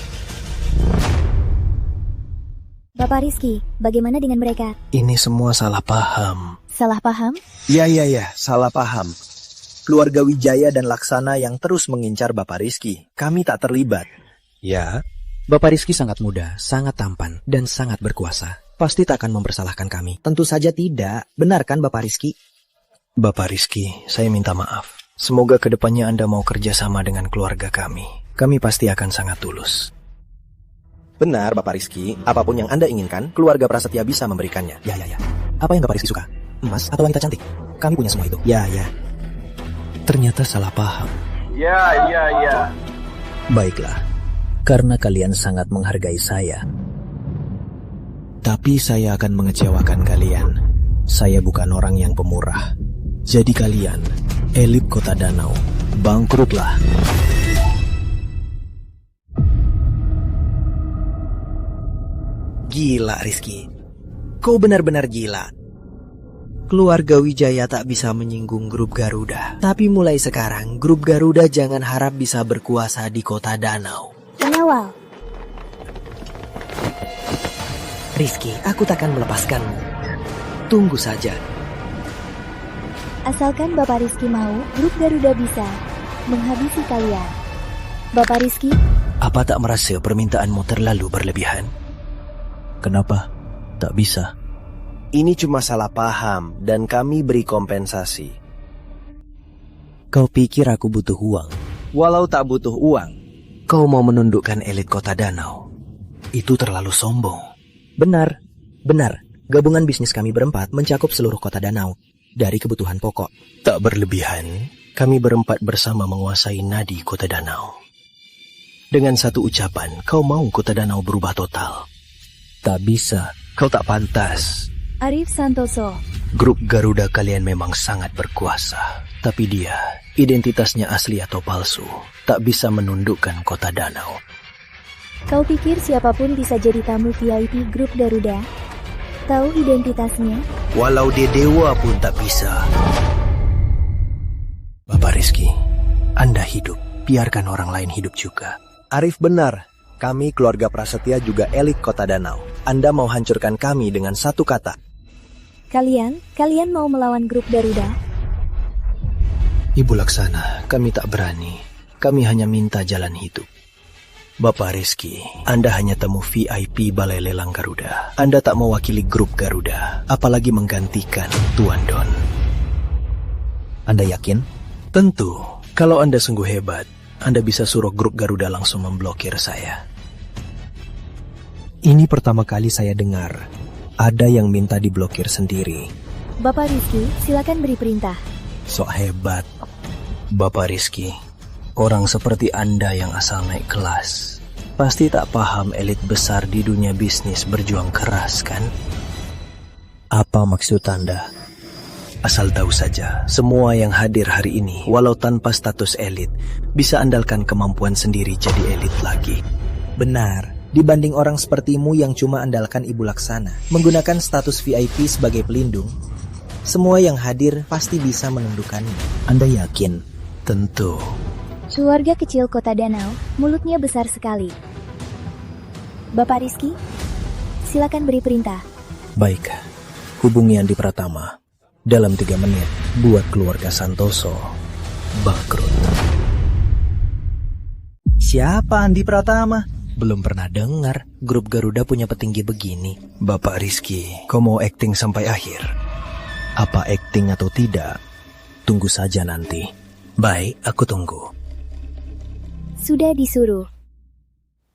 Bapak Rizky, bagaimana dengan mereka? Ini semua salah paham. Salah paham? Ya, salah paham. Keluarga Wijaya dan Laksana yang terus mengincar Bapak Rizky. Kami tak terlibat. Ya, Bapak Rizky sangat muda, sangat tampan, dan sangat berkuasa. Pasti tak akan mempersalahkan kami. Tentu saja tidak. Benar kan Bapak Rizky? Bapak Rizky, saya minta maaf. Semoga kedepannya Anda mau kerjasama dengan keluarga kami. Kami pasti akan sangat tulus. Benar Bapak Rizky, apapun yang Anda inginkan, keluarga Prasetya bisa memberikannya. Ya. Apa yang Bapak Rizky suka? Emas atau wanita cantik? Kami punya semua itu. Ya. Ternyata salah paham. Ya. Baiklah, karena kalian sangat menghargai saya. Tapi saya akan mengecewakan kalian. Saya bukan orang yang pemurah. Jadi kalian, elit Kota Danau, bangkrutlah. Gila Rizky, kau benar-benar gila. Keluarga Wijaya tak bisa menyinggung grup Garuda. Tapi mulai sekarang, grup Garuda jangan harap bisa berkuasa di Kota Danau. Pengawal. Rizky, aku takkan melepaskanmu. Tunggu saja. Asalkan Bapak Rizky mau, grup Garuda bisa menghabisi kalian. Bapak Rizky? Apa tak merasa permintaanmu terlalu berlebihan? Kenapa? Tak bisa. Ini cuma salah paham dan kami beri kompensasi. Kau pikir aku butuh uang? Walau tak butuh uang, kau mau menundukkan elit Kota Danau. Itu terlalu sombong. Benar. Gabungan bisnis kami berempat mencakup seluruh Kota Danau dari kebutuhan pokok. Tak berlebihan, kami berempat bersama menguasai nadi Kota Danau. Dengan satu ucapan, kau mau Kota Danau berubah total. Tak bisa, kau tak pantas. Arif Santoso. Grup Garuda kalian memang sangat berkuasa. Tapi dia, identitasnya asli atau palsu, tak bisa menundukkan Kota Danau. Kau pikir siapapun bisa jadi tamu VIP grup Garuda? Tahu identitasnya? Walau dia dewa pun tak bisa. Bapak Rizky, Anda hidup, biarkan orang lain hidup juga. Arif benar. Kami keluarga Prasetya juga elit Kota Danau. Anda mau hancurkan kami dengan satu kata. Kalian mau melawan grup Garuda? Ibu Laksana, kami tak berani. Kami hanya minta jalan hidup. Bapak Rizky, Anda hanya tamu VIP Balai Lelang Garuda. Anda tak mewakili grup Garuda, apalagi menggantikan Tuan Don. Anda yakin? Tentu, kalau Anda sungguh hebat, Anda bisa suruh grup Garuda langsung memblokir saya. Ini pertama kali saya dengar ada yang minta diblokir sendiri. Bapak Rizky, silakan beri perintah. Sok hebat. Bapak Rizky, orang seperti Anda yang asal naik kelas pasti tak paham elit besar di dunia bisnis berjuang keras, kan? Apa maksud Anda? Asal tahu saja, semua yang hadir hari ini, walau tanpa status elit, bisa andalkan kemampuan sendiri jadi elit lagi. Benar, dibanding orang sepertimu yang cuma andalkan Ibu Laksana, menggunakan status VIP sebagai pelindung, semua yang hadir pasti bisa menundukkannya. Anda yakin? Tentu. Keluarga kecil Kota Danau, mulutnya besar sekali. Bapak Rizky, silakan beri perintah. Baik, hubungi Andi Pratama. Dalam 3 menit, buat keluarga Santoso bangkrut. Siapa Andi Pratama? Belum pernah dengar grup Garuda punya petinggi begini. Bapak Rizky, kau mau acting sampai akhir? Apa acting atau tidak? Tunggu saja nanti. Baik, aku tunggu. Sudah disuruh.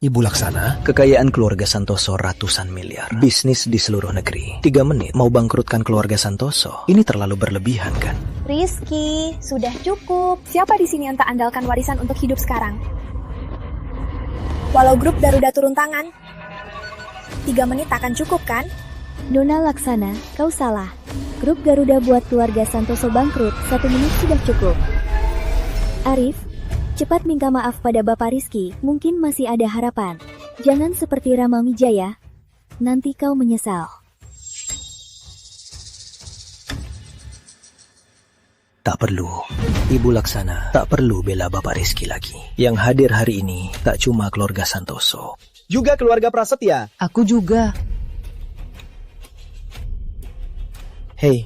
Ibu Laksana, kekayaan keluarga Santoso ratusan miliar. Bisnis di seluruh negeri. 3 menit mau bangkrutkan keluarga Santoso. Ini terlalu berlebihan kan? Rizky, sudah cukup. Siapa di sini yang tak andalkan warisan untuk hidup sekarang? Walau grup Garuda turun tangan, 3 menit akan cukup kan? Nona Laksana, kau salah. Grup Garuda buat keluarga Santoso bangkrut, 1 menit sudah cukup. Arif, cepat minta maaf pada Bapak Rizky, mungkin masih ada harapan. Jangan seperti Rama Wijaya, nanti kau menyesal. Tak perlu. Ibu Laksana, tak perlu bela Bapak Rizky lagi. Yang hadir hari ini tak cuma keluarga Santoso. Juga keluarga Prasetya. Aku juga. Hei,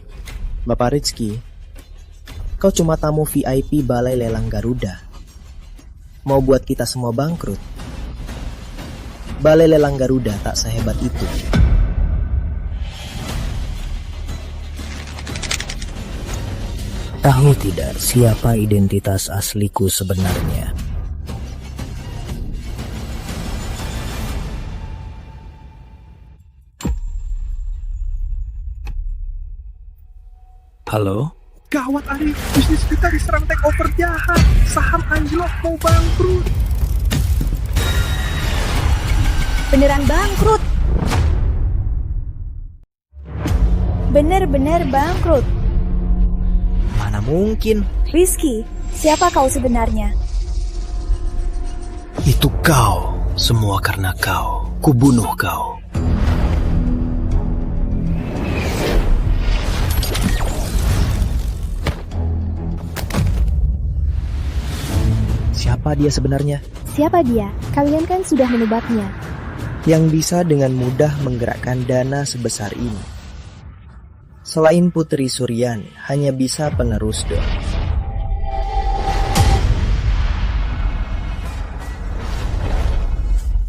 Bapak Rizky, kau cuma tamu VIP Balai Lelang Garuda. Mau buat kita semua bangkrut? Balai Lelang Garuda tak sehebat itu. Tahu tidak siapa identitas asliku sebenarnya? Halo? Gawat Arif, bisnis kita diserang takeover jahat. Saham anjlok mau bangkrut. Beneran bangkrut. Bener-bener bangkrut. Mana mungkin? Rizky, siapa kau sebenarnya? Itu kau. Semua karena kau. Kubunuh kau. Siapa dia sebenarnya? Siapa dia? Kalian kan sudah menebaknya. Yang bisa dengan mudah menggerakkan dana sebesar ini. Selain Putri Suryani, hanya bisa penerus doang.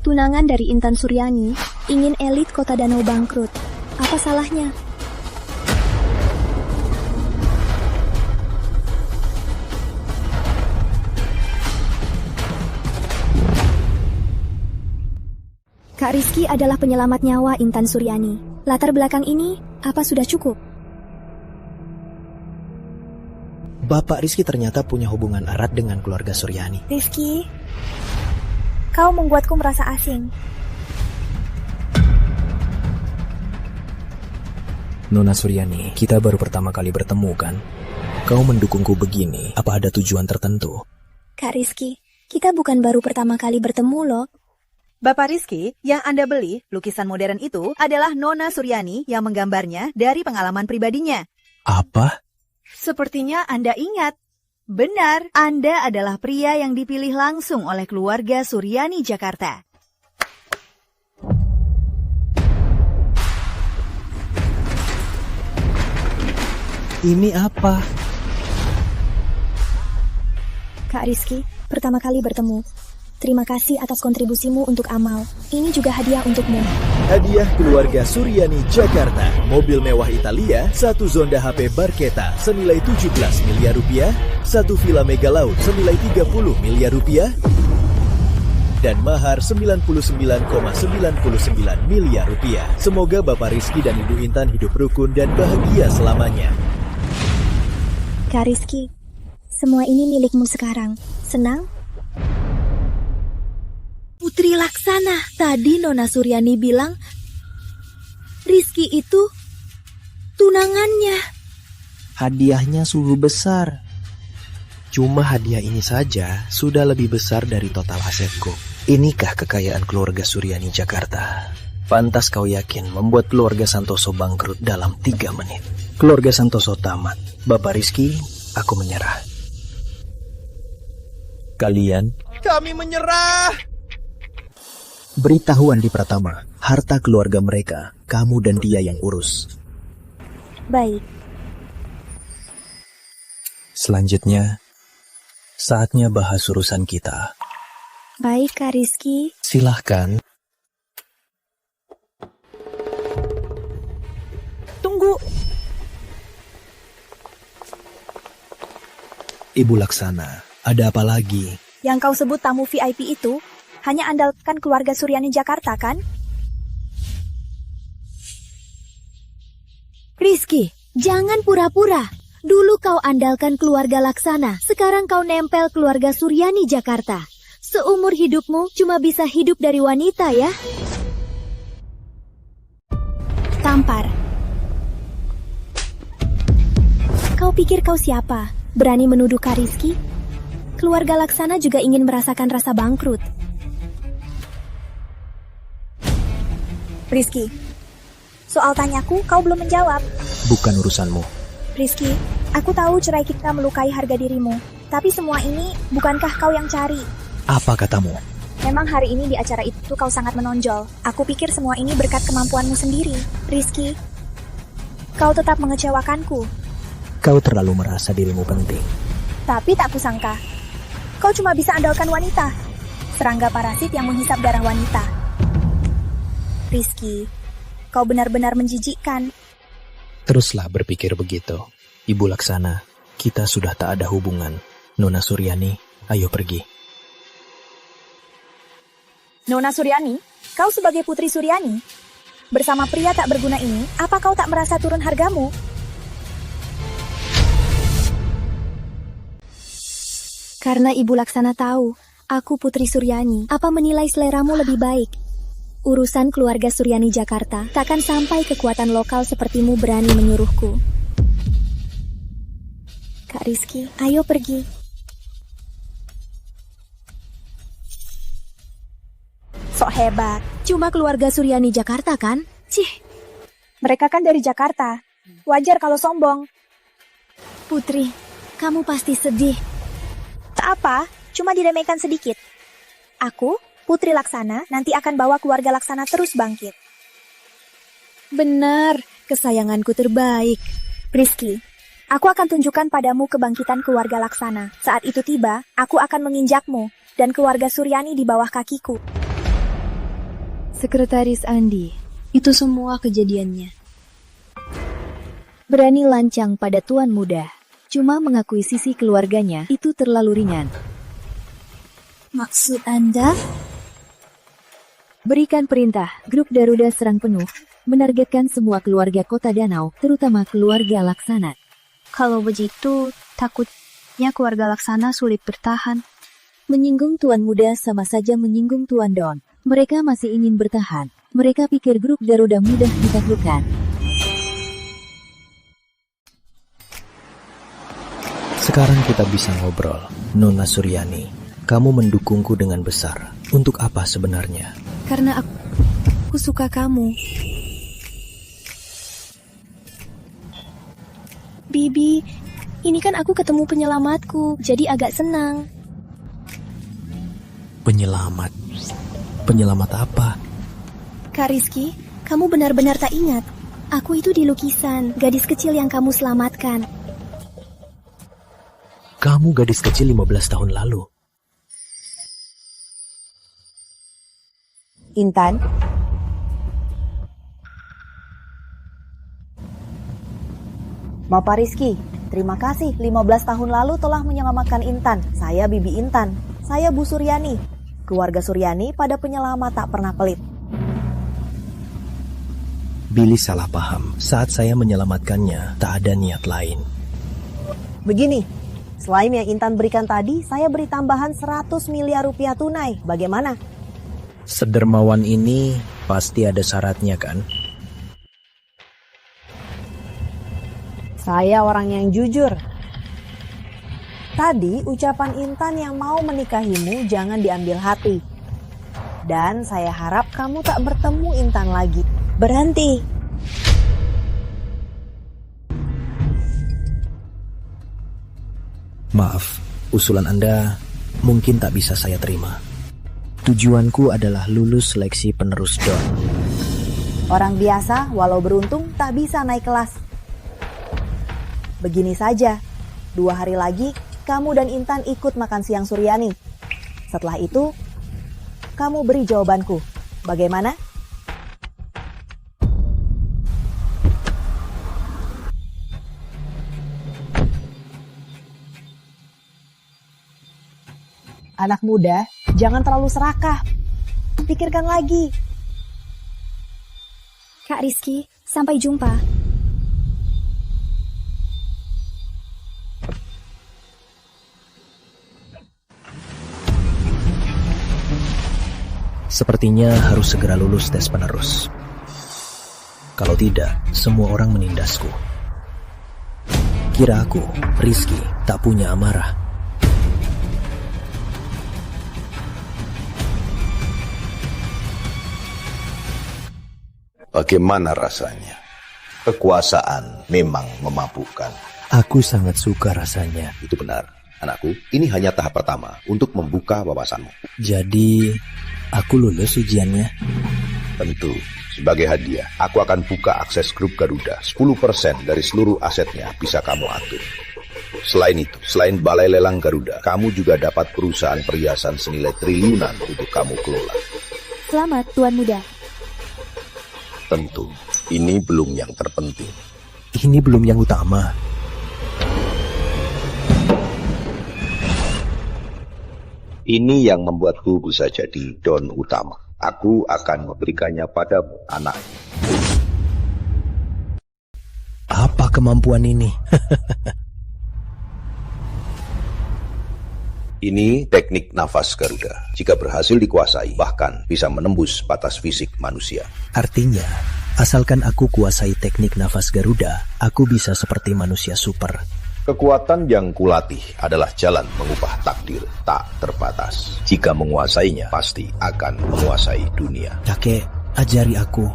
Tunangan dari Intan Suryani ingin elit Kota Danau bangkrut. Apa salahnya? Kak Rizky adalah penyelamat nyawa Intan Suryani. Latar belakang ini, apa sudah cukup? Bapak Rizky ternyata punya hubungan erat dengan keluarga Suryani. Rizky, kau membuatku merasa asing. Nona Suryani, kita baru pertama kali bertemu kan? Kau mendukungku begini, apa ada tujuan tertentu? Kak Rizky, kita bukan baru pertama kali bertemu loh. Bapak Rizky, yang Anda beli, lukisan modern itu adalah Nona Suryani yang menggambarnya dari pengalaman pribadinya. Apa? Sepertinya Anda ingat. Benar, Anda adalah pria yang dipilih langsung oleh keluarga Suryani Jakarta. Ini apa? Kak Rizky, pertama kali bertemu. Terima kasih atas kontribusimu untuk amal. Ini juga hadiah untukmu. Hadiah keluarga Suryani Jakarta. Mobil mewah Italia, 1 Zonda HP Barchetta senilai 17 miliar rupiah, 1 villa mega laut senilai 30 miliar rupiah, dan mahar 99,99 miliar rupiah. Semoga Bapak Rizky dan Ibu Intan hidup rukun dan bahagia selamanya. Kak Rizky, semua ini milikmu sekarang. Senang? Putri Laksana, tadi Nona Suryani bilang Rizky itu tunangannya. Hadiahnya sungguh besar. Cuma hadiah ini saja sudah lebih besar dari total asetku. Inikah kekayaan keluarga Suryani Jakarta? Pantas kau yakin membuat keluarga Santoso bangkrut dalam 3 menit. Keluarga Santoso tamat. Bapak Rizky, aku menyerah. Kalian? Kami menyerah. Beritahu Andi Pratama, harta keluarga mereka, kamu dan dia yang urus. Baik. Selanjutnya, saatnya bahas urusan kita. Baik, Kak Rizky. Silahkan. Tunggu. Ibu Laksana, ada apa lagi? Yang kau sebut tamu VIP itu hanya andalkan keluarga Suryani Jakarta, kan? Rizky, jangan pura-pura. Dulu kau andalkan keluarga Laksana, sekarang kau nempel keluarga Suryani Jakarta. Seumur hidupmu cuma bisa hidup dari wanita ya? Tampar. Kau pikir kau siapa? Berani menuduh Kak Rizky? Keluarga Laksana juga ingin merasakan rasa bangkrut. Rizky, soal tanyaku kau belum menjawab. Bukan urusanmu. Rizky, aku tahu cerai kita melukai harga dirimu. Tapi semua ini bukankah kau yang cari? Apa katamu? Memang hari ini di acara itu kau sangat menonjol. Aku pikir semua ini berkat kemampuanmu sendiri. Rizky, kau tetap mengecewakanku. Kau terlalu merasa dirimu penting. Tapi tak kusangka, kau cuma bisa andalkan wanita. Serangga parasit yang menghisap darah wanita. Rizky, kau benar-benar menjijikkan. Teruslah berpikir begitu. Ibu Laksana, kita sudah tak ada hubungan. Nona Suryani, ayo pergi. Nona Suryani, kau sebagai putri Suryani, bersama pria tak berguna ini, apa kau tak merasa turun hargamu? Karena Ibu Laksana tahu, aku putri Suryani, apa menilai seleramu lebih baik? Urusan keluarga Suryani Jakarta takkan sampai kekuatan lokal sepertimu berani menyuruhku. Kak Rizky, ayo pergi. Sok hebat. Cuma keluarga Suryani Jakarta kan? Cih, mereka kan dari Jakarta. Wajar kalau sombong. Putri, kamu pasti sedih. Tak apa, cuma diremehkan sedikit. Aku, Putri Laksana, nanti akan bawa keluarga Laksana terus bangkit. Benar, kesayanganku terbaik. Rizky, aku akan tunjukkan padamu kebangkitan keluarga Laksana. Saat itu tiba, aku akan menginjakmu dan keluarga Suryani di bawah kakiku. Sekretaris Andi, itu semua kejadiannya. Berani lancang pada tuan muda, cuma mengakui sisi keluarganya itu terlalu ringan. Maksud Anda? Berikan perintah, grup Garuda serang penuh, menargetkan semua keluarga Kota Danau, terutama keluarga Laksana. Kalau begitu, takutnya keluarga Laksana sulit bertahan. Menyinggung tuan muda sama saja menyinggung tuan Don. Mereka masih ingin bertahan. Mereka pikir grup Garuda mudah ditaklukkan. Sekarang kita bisa ngobrol. Nona Suryani, kamu mendukungku dengan besar. Untuk apa sebenarnya? Karena aku suka kamu. Bibi, ini kan aku ketemu penyelamatku, jadi agak senang. Penyelamat? Penyelamat apa? Kak Rizky, kamu benar-benar tak ingat. Aku itu di lukisan, gadis kecil yang kamu selamatkan. Kamu gadis kecil 15 tahun lalu. Intan? Bapak Rizky, terima kasih 15 tahun lalu telah menyelamatkan Intan. Saya Bibi Intan. Saya Bu Suryani. Keluarga Suryani pada penyelamat tak pernah pelit. Billy salah paham. Saat saya menyelamatkannya, tak ada niat lain. Begini, selain yang Intan berikan tadi, saya beri tambahan 100 miliar rupiah tunai. Bagaimana? Sedermawan ini pasti ada syaratnya kan? Saya orang yang jujur. Tadi ucapan Intan yang mau menikahimu jangan diambil hati. Dan saya harap kamu tak bertemu Intan lagi. Berhenti. Maaf, usulan Anda mungkin tak bisa saya terima. Tujuanku adalah lulus seleksi penerus Don. Orang biasa, walau beruntung, tak bisa naik kelas. Begini saja, 2 hari lagi, kamu dan Intan ikut makan siang Suryani. Setelah itu, kamu beri jawabanku. Bagaimana? Anak muda, jangan terlalu serakah. Pikirkan lagi. Kak Rizky, sampai jumpa. Sepertinya harus segera lulus tes penerus. Kalau tidak, semua orang menindasku. Kira aku, Rizky, tak punya amarah. Bagaimana rasanya? Kekuasaan memang memabukkan. Aku sangat suka rasanya. Itu benar, anakku. Ini hanya tahap pertama untuk membuka wawasanmu. Jadi, aku lulus ujiannya? Tentu. Sebagai hadiah, aku akan buka akses grup Garuda. 10% dari seluruh asetnya bisa kamu atur. Selain itu, selain balai lelang Garuda, kamu juga dapat perusahaan perhiasan senilai triliunan untuk kamu kelola. Selamat, Tuan Muda. Tentu, ini belum yang terpenting. Ini belum yang utama. Ini yang membuatku bisa jadi Don utama. Aku akan memberikannya padamu, anak. Apa kemampuan ini? Ini teknik nafas Garuda. Jika berhasil dikuasai, bahkan bisa menembus batas fisik manusia. Artinya, asalkan aku kuasai teknik nafas Garuda, aku bisa seperti manusia super. Kekuatan yang kulatih adalah jalan mengubah takdir tak terbatas. Jika menguasainya, pasti akan menguasai dunia. Kakek, ajari aku.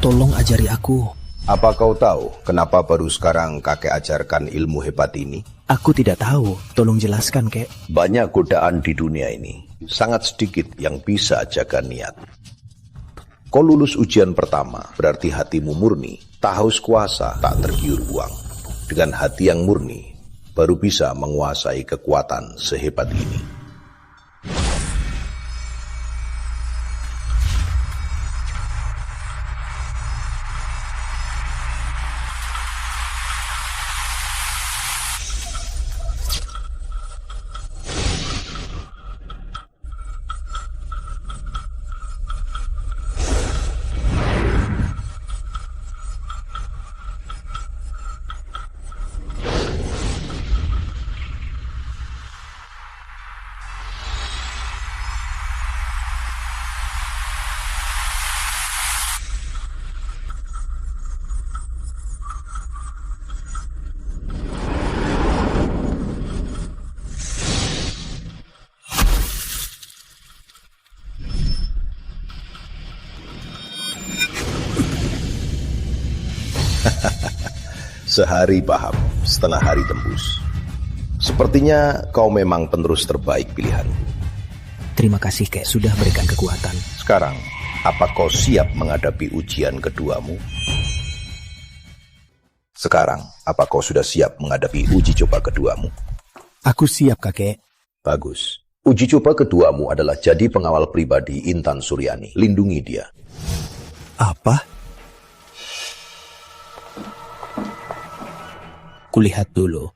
Tolong ajari aku. Apa kau tahu kenapa baru sekarang kakek ajarkan ilmu hebat ini? Aku tidak tahu. Tolong jelaskan, kek. Banyak godaan di dunia ini. Sangat sedikit yang bisa jaga niat. Kau lulus ujian pertama, berarti hatimu murni. Tak haus kuasa, tak tergiur uang. Dengan hati yang murni, baru bisa menguasai kekuatan sehebat ini. Sehari paham, setengah hari tembus. Sepertinya kau memang penerus terbaik pilihanku. Terima kasih, kek, sudah berikan kekuatan. Sekarang, apa kau siap menghadapi ujian keduamu? Sekarang, apa kau sudah siap menghadapi uji coba keduamu? Aku siap, kakek. Bagus. Uji coba keduamu adalah jadi pengawal pribadi Intan Suryani. Lindungi dia. Apa? Kulihat dulu.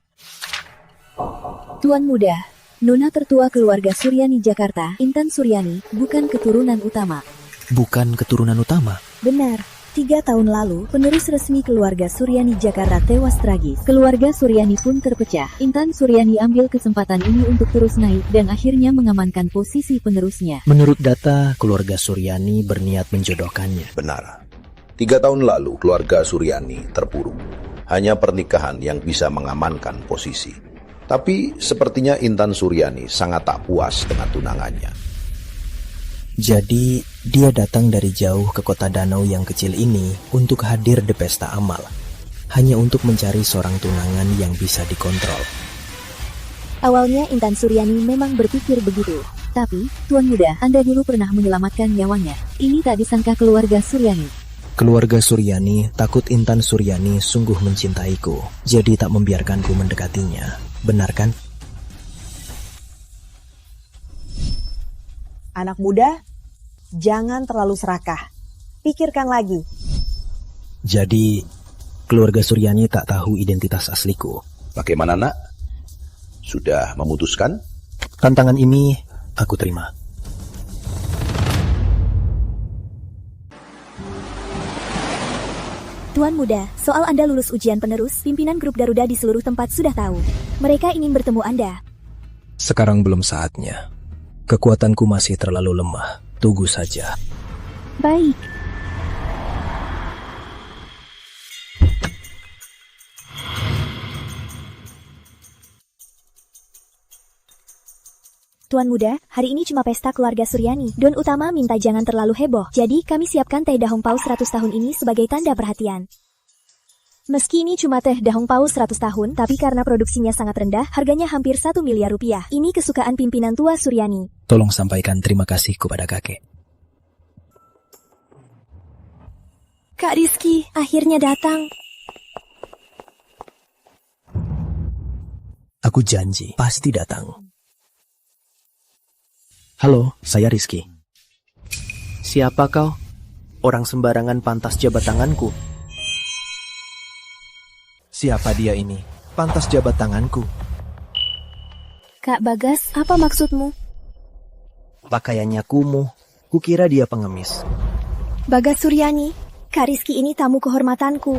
Tuan Muda, Nona tertua keluarga Suryani Jakarta, Intan Suryani, bukan keturunan utama. Bukan keturunan utama? Benar. 3 tahun lalu, penerus resmi keluarga Suryani Jakarta tewas tragis. Keluarga Suryani pun terpecah. Intan Suryani ambil kesempatan ini untuk terus naik dan akhirnya mengamankan posisi penerusnya. Menurut data, keluarga Suryani berniat menjodohkannya. Benar. 3 tahun lalu, keluarga Suryani terpuruk. Hanya pernikahan yang bisa mengamankan posisi. Tapi sepertinya Intan Suryani sangat tak puas dengan tunangannya. Jadi, dia datang dari jauh ke kota danau yang kecil ini untuk hadir di pesta amal. Hanya untuk mencari seorang tunangan yang bisa dikontrol. Awalnya Intan Suryani memang berpikir begitu. Tapi, Tuan Muda, Anda dulu pernah menyelamatkan nyawanya. Ini tak disangka keluarga Suryani. Keluarga Suryani takut Intan Suryani sungguh mencintaiku, jadi tak membiarkanku mendekatinya. Benar kan? Anak muda, jangan terlalu serakah. Pikirkan lagi. Jadi, keluarga Suryani tak tahu identitas asliku. Bagaimana, Nak? Sudah memutuskan? Tantangan ini aku terima. Tuan Muda, soal Anda lulus ujian penerus, pimpinan grup Garuda di seluruh tempat sudah tahu. Mereka ingin bertemu Anda. Sekarang belum saatnya. Kekuatanku masih terlalu lemah. Tunggu saja. Baik. Tuan Muda, hari ini cuma pesta keluarga Suryani. Don Utama minta jangan terlalu heboh. Jadi kami siapkan teh dahong paus 100 tahun ini sebagai tanda perhatian. Meski ini cuma teh dahong paus 100 tahun, tapi karena produksinya sangat rendah, harganya hampir 1 miliar rupiah. Ini kesukaan pimpinan tua Suryani. Tolong sampaikan terima kasih kepada kakek. Kak Rizky, akhirnya datang. Aku janji, pasti datang. Halo, saya Rizky. Siapa kau? Orang sembarangan pantas jabat tanganku. Siapa dia ini? Pantas jabat tanganku. Kak Bagas, apa maksudmu? Pakaiannya kumuh. Kukira dia pengemis. Bagas Suryani, Kak Rizky ini tamu kehormatanku.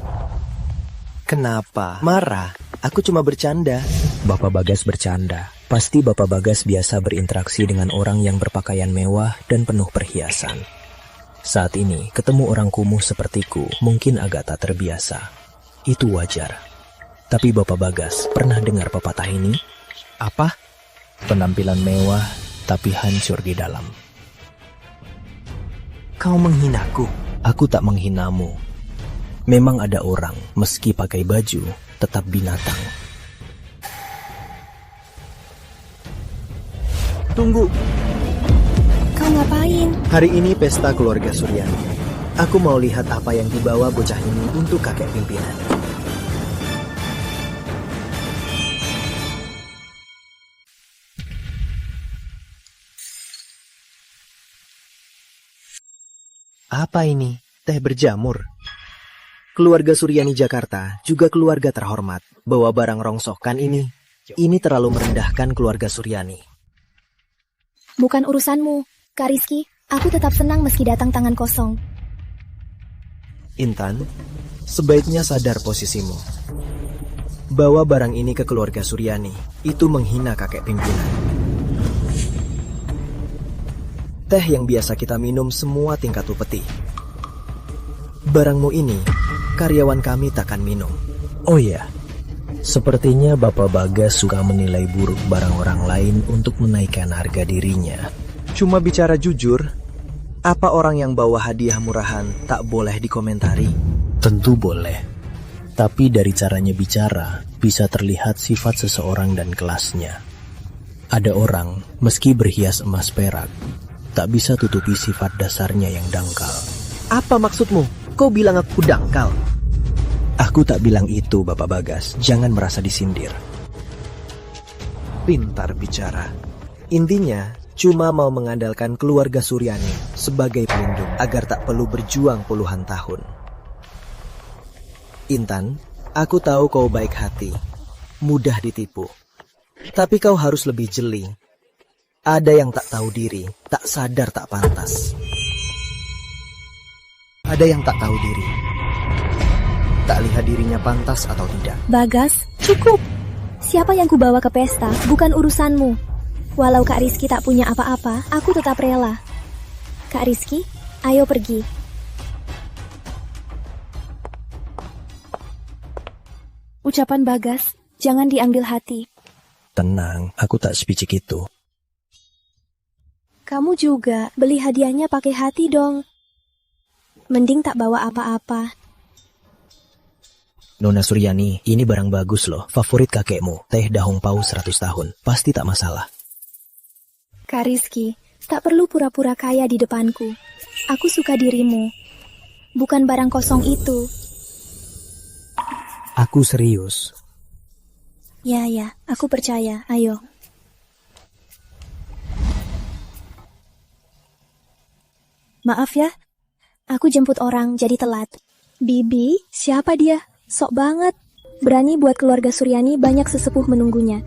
Kenapa? Marah? Aku cuma bercanda. Bapak Bagas bercanda. Pasti Bapak Bagas biasa berinteraksi dengan orang yang berpakaian mewah dan penuh perhiasan. Saat ini, ketemu orang kumuh sepertiku mungkin agak tak terbiasa. Itu wajar. Tapi Bapak Bagas pernah dengar pepatah ini? Apa? Penampilan mewah, tapi hancur di dalam. Kau menghinaku. Aku tak menghinamu. Memang ada orang, meski pakai baju, tetap binatang. Tunggu. Kau ngapain? Hari ini pesta keluarga Suryani. Aku mau lihat apa yang dibawa bocah ini untuk kakek pimpinan. Apa ini? Teh berjamur. Keluarga Suryani Jakarta juga keluarga terhormat. Bawa barang rongsokan ini terlalu merendahkan keluarga Suryani. Bukan urusanmu, Kak Rizky. Aku tetap senang meski datang tangan kosong. Intan, sebaiknya sadar posisimu. Bawa barang ini ke keluarga Suryani, itu menghina kakek pimpinan. Teh yang biasa kita minum semua tingkat upeti. Barangmu ini, karyawan kami takkan minum. Oh ya, sepertinya Bapak Bagas suka menilai buruk barang orang lain untuk menaikkan harga dirinya. Cuma bicara jujur, apa orang yang bawa hadiah murahan tak boleh dikomentari? Tentu boleh. Tapi dari caranya bicara, bisa terlihat sifat seseorang dan kelasnya. Ada orang, meski berhias emas perak, tak bisa tutupi sifat dasarnya yang dangkal. Apa maksudmu? Kau bilang aku dangkal? Aku tak bilang itu, Bapak Bagas. Jangan merasa disindir. Pintar bicara. Intinya, cuma mau mengandalkan keluarga Suryani sebagai pelindung agar tak perlu berjuang puluhan tahun. Intan, aku tahu kau baik hati, mudah ditipu. Tapi kau harus lebih jeli. Ada yang tak tahu diri, tak sadar tak pantas. Ada yang tak tahu diri, tak lihat dirinya pantas atau tidak. Bagas, cukup. Siapa yang kubawa ke pesta, bukan urusanmu. Walau Kak Rizky tak punya apa-apa, aku tetap rela. Kak Rizky, ayo pergi. Ucapan Bagas, jangan diambil hati. Tenang, aku tak sepicik itu. Kamu juga, beli hadiahnya pakai hati dong. Mending tak bawa apa-apa. Nona Suryani, ini barang bagus loh. Favorit kakekmu, teh dahong paus 100 tahun. Pasti tak masalah. Kak Rizky, tak perlu pura-pura kaya di depanku. Aku suka dirimu. Bukan barang kosong itu. Aku serius. Ya, aku percaya. Ayo. Maaf ya, aku jemput orang jadi telat. Bibi, siapa dia? Sok banget. Berani buat keluarga Suryani banyak sesepuh menunggunya.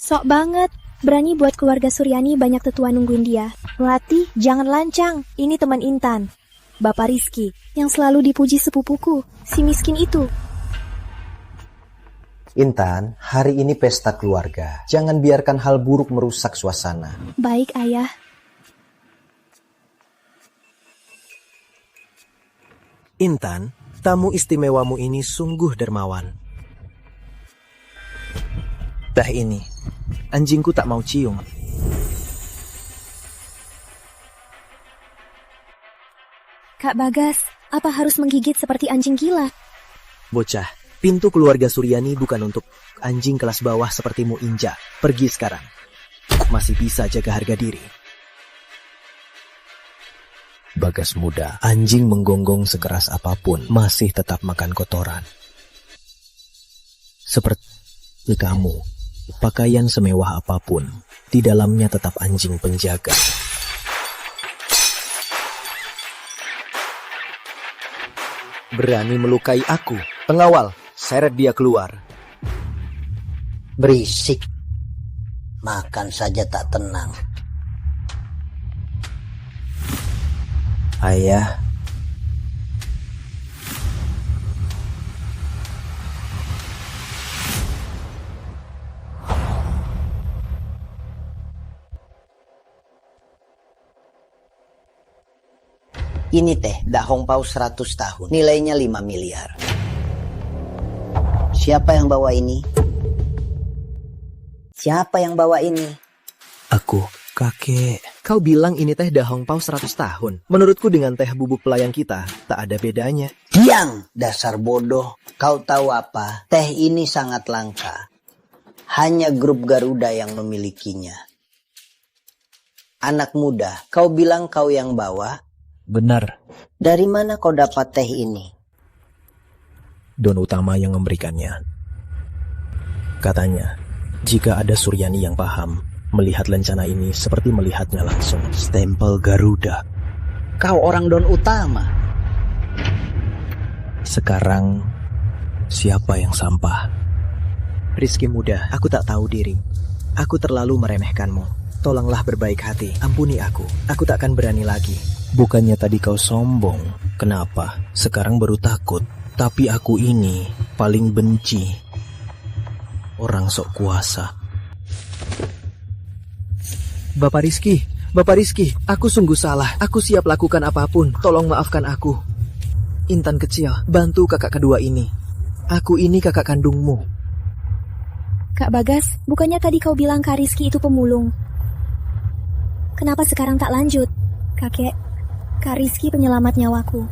Sok banget. Berani buat keluarga Suryani banyak tetua nungguin dia. Melati, jangan lancang. Ini teman Intan. Bapak Rizky, yang selalu dipuji sepupuku. Si miskin itu. Intan, hari ini pesta keluarga. Jangan biarkan hal buruk merusak suasana. Baik, Ayah. Intan, tamu istimewamu ini sungguh dermawan. Teh ini, anjingku tak mau cium. Kak Bagas, apa harus menggigit seperti anjing gila? Bocah, pintu keluarga Suryani bukan untuk anjing kelas bawah sepertimu, Inja. Pergi sekarang. Masih bisa jaga harga diri. Bagas muda, anjing menggonggong sekeras apapun masih tetap makan kotoran. Seperti kamu, pakaian semewah apapun, di dalamnya tetap anjing penjaga. Berani melukai aku. Pengawal, seret dia keluar. Berisik. Makan saja tak tenang. Ayah, Ini teh dah hongpao 100 tahun. Nilainya 5 miliar. Siapa yang bawa ini? Siapa yang bawa ini? Aku, kakek. Kau bilang ini teh dah hongpao 100 tahun. Menurutku dengan teh bubuk pelayang kita, tak ada bedanya. Diam, dasar bodoh. Kau tahu apa? Teh ini sangat langka. Hanya grup Garuda yang memilikinya. Anak muda, kau bilang kau yang bawa? Benar. Dari mana kau dapat teh ini? Don utama yang memberikannya. Katanya, jika ada Suryani yang paham, melihat lencana ini seperti melihatnya langsung. Stempel Garuda. Kau orang Don utama. Sekarang, siapa yang sampah? Rizky muda, aku tak tahu diri. Aku terlalu meremehkanmu. Tolonglah berbaik hati, ampuni aku. Aku tak akan berani lagi. Bukannya tadi kau sombong. Kenapa? Sekarang baru takut. Tapi aku ini paling benci orang sok kuasa. Bapak Rizky, aku sungguh salah. Aku siap lakukan apapun. Tolong maafkan aku. Intan kecil, bantu kakak kedua ini. Aku ini kakak kandungmu. Kak Bagas, bukannya tadi kau bilang Kak Rizky itu pemulung? Kenapa sekarang tak lanjut? Kakek, Kak Rizky penyelamat nyawaku.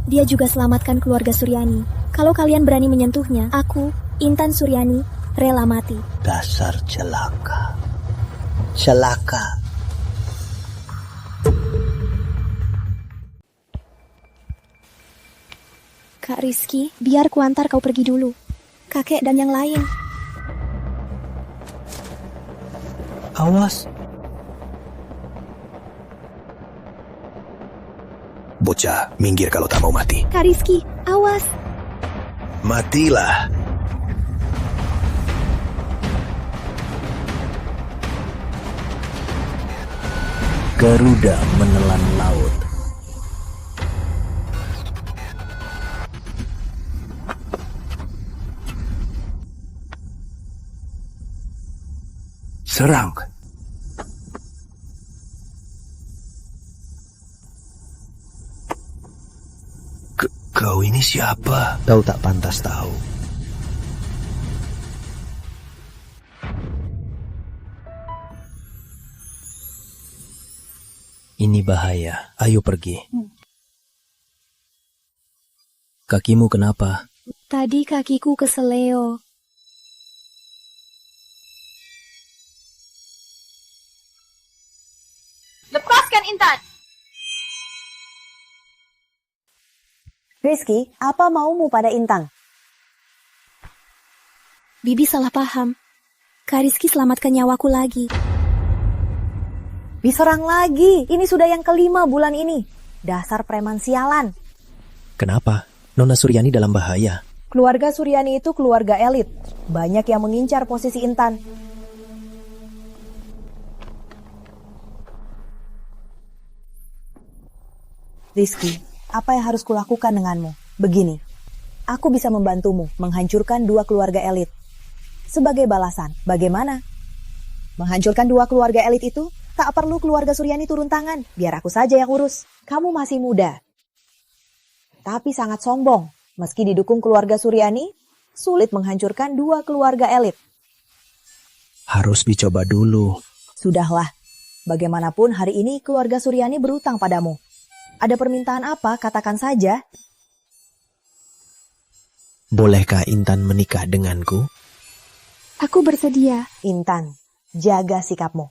Dia juga selamatkan keluarga Suryani. Kalau kalian berani menyentuhnya, aku, Intan Suryani, rela mati. Dasar celaka. Celaka. Kak Rizky, biar kuantar kau pergi dulu. Kakek dan yang lain. Awas. Bocah, minggir kalau tak mau mati. Kak Rizky, awas. Matilah. Garuda menelan laut. Serang. Kau ini siapa? Kau tak pantas tahu. Ini bahaya. Ayo pergi. Kakimu kenapa? Tadi kakiku keseleo. tunjukkan Intan. Rizky, apa maumu pada Intan? Bibi salah paham. Kak Rizky selamatkan nyawaku lagi. Diserang lagi. Ini sudah yang kelima bulan ini. Dasar preman sialan. Kenapa? Nona Suryani dalam bahaya. Keluarga Suryani itu keluarga elit. Banyak yang mengincar posisi Intan. Rizky, apa yang harus kulakukan denganmu? Begini, aku bisa membantumu menghancurkan 2 keluarga elit. Sebagai balasan, bagaimana? Menghancurkan 2 keluarga elit itu, tak perlu keluarga Suryani turun tangan. Biar aku saja yang urus. Kamu masih muda, tapi sangat sombong. Meski didukung keluarga Suryani, sulit menghancurkan 2 keluarga elit. Harus dicoba dulu. Sudahlah, bagaimanapun hari ini keluarga Suryani berutang padamu. Ada permintaan apa? Katakan saja. Bolehkah Intan menikah denganku? Aku bersedia. Intan, jaga sikapmu.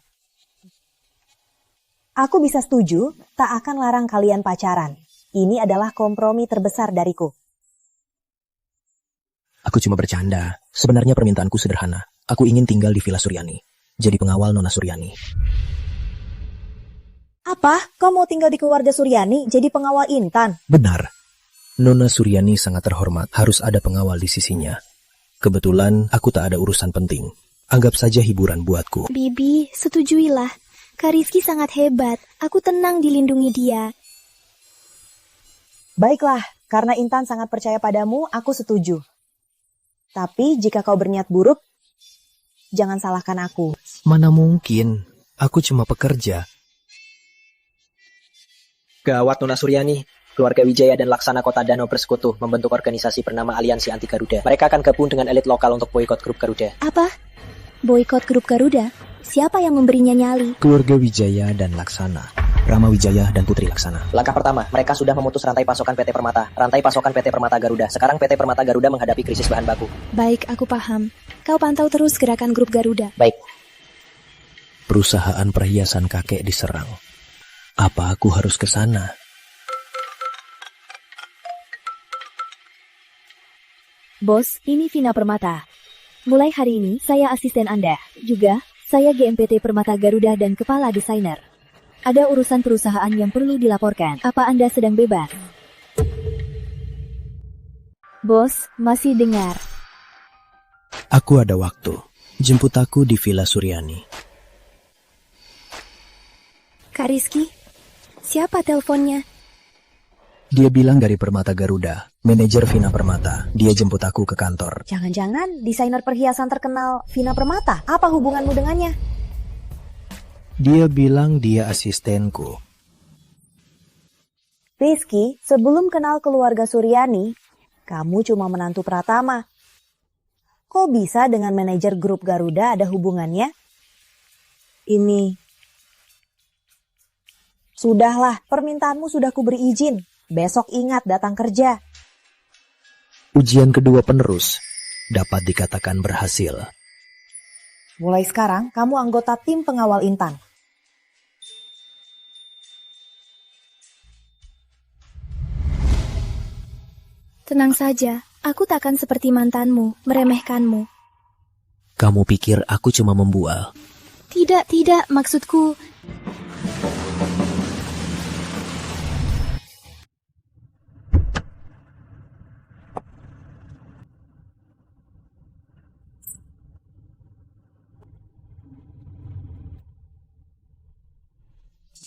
Aku bisa setuju, tak akan larang kalian pacaran. Ini adalah kompromi terbesar dariku. Aku cuma bercanda. Sebenarnya permintaanku sederhana. Aku ingin tinggal di Villa Suryani. Jadi pengawal Nona Suryani. Apa? Kau mau tinggal di keluarga Suryani jadi pengawal Intan? Benar. Nona Suryani sangat terhormat. Harus ada pengawal di sisinya. Kebetulan aku tak ada urusan penting. Anggap saja hiburan buatku. Bibi, setujuilah. Kak Rizky sangat hebat. Aku tenang dilindungi dia. Baiklah, karena Intan sangat percaya padamu, aku setuju. Tapi jika kau berniat buruk, jangan salahkan aku. Mana mungkin. Aku cuma pekerja. Gawat Nona Suryani. Keluarga Wijaya dan Laksana Kota Danau bersekutu membentuk organisasi bernama Aliansi Anti Garuda. Mereka akan gabung dengan elit lokal untuk boikot grup Garuda. Apa? Boikot grup Garuda? Siapa yang memberinya nyali? Keluarga Wijaya dan Laksana. Rama Wijaya dan Putri Laksana. Langkah pertama, mereka sudah memutus rantai pasokan PT Permata. Rantai pasokan PT Permata Garuda. Sekarang PT Permata Garuda menghadapi krisis bahan baku. Baik, aku paham. Kau pantau terus gerakan grup Garuda. Baik. Perusahaan perhiasan kakek diserang. Apa aku harus ke sana? Bos, ini Vina Permata. Mulai hari ini, saya asisten Anda. Juga, saya GMPT Permata Garuda dan Kepala Desainer. Ada urusan perusahaan yang perlu dilaporkan. Apa Anda sedang bebas? Bos, masih dengar. Aku ada waktu. Jemput aku di Villa Suryani. Kak Rizky, siapa teleponnya? Dia bilang dari Permata Garuda, manajer Vina Permata. Dia jemput aku ke kantor. Jangan-jangan desainer perhiasan terkenal Vina Permata. Apa hubunganmu dengannya? Dia bilang dia asistenku. Rizky, sebelum kenal keluarga Suryani, kamu cuma menantu Pratama. Kok bisa dengan manajer grup Garuda ada hubungannya? Ini. Sudahlah, permintaanmu sudah kuberi izin. Besok ingat datang kerja. Ujian kedua penerus dapat dikatakan berhasil. Mulai sekarang, kamu anggota tim pengawal Intan. Tenang saja, aku takkan seperti mantanmu, meremehkanmu. Kamu pikir aku cuma membual? Tidak, maksudku...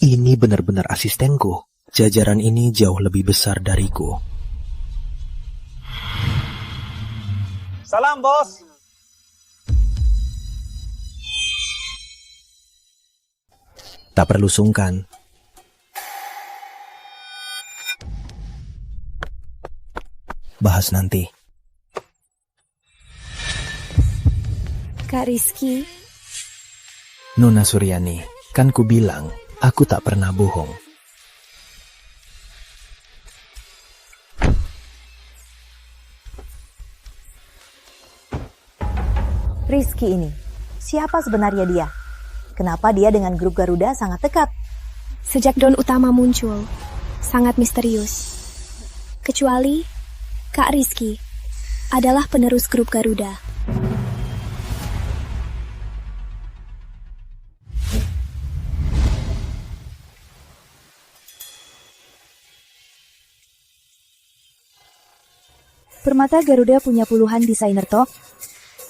Ini benar-benar asistenku. Jajaran ini jauh lebih besar dariku. Salam, bos. Tak perlu sungkan. Bahas nanti. Kak Rizky. Nona Suryani, kan ku bilang, aku tak pernah bohong. Rizky ini, siapa sebenarnya dia? Kenapa dia dengan grup Garuda sangat dekat? Sejak Don Utama muncul, sangat misterius. Kecuali Kak Rizky adalah penerus grup Garuda. Permata Garuda punya puluhan desainer top,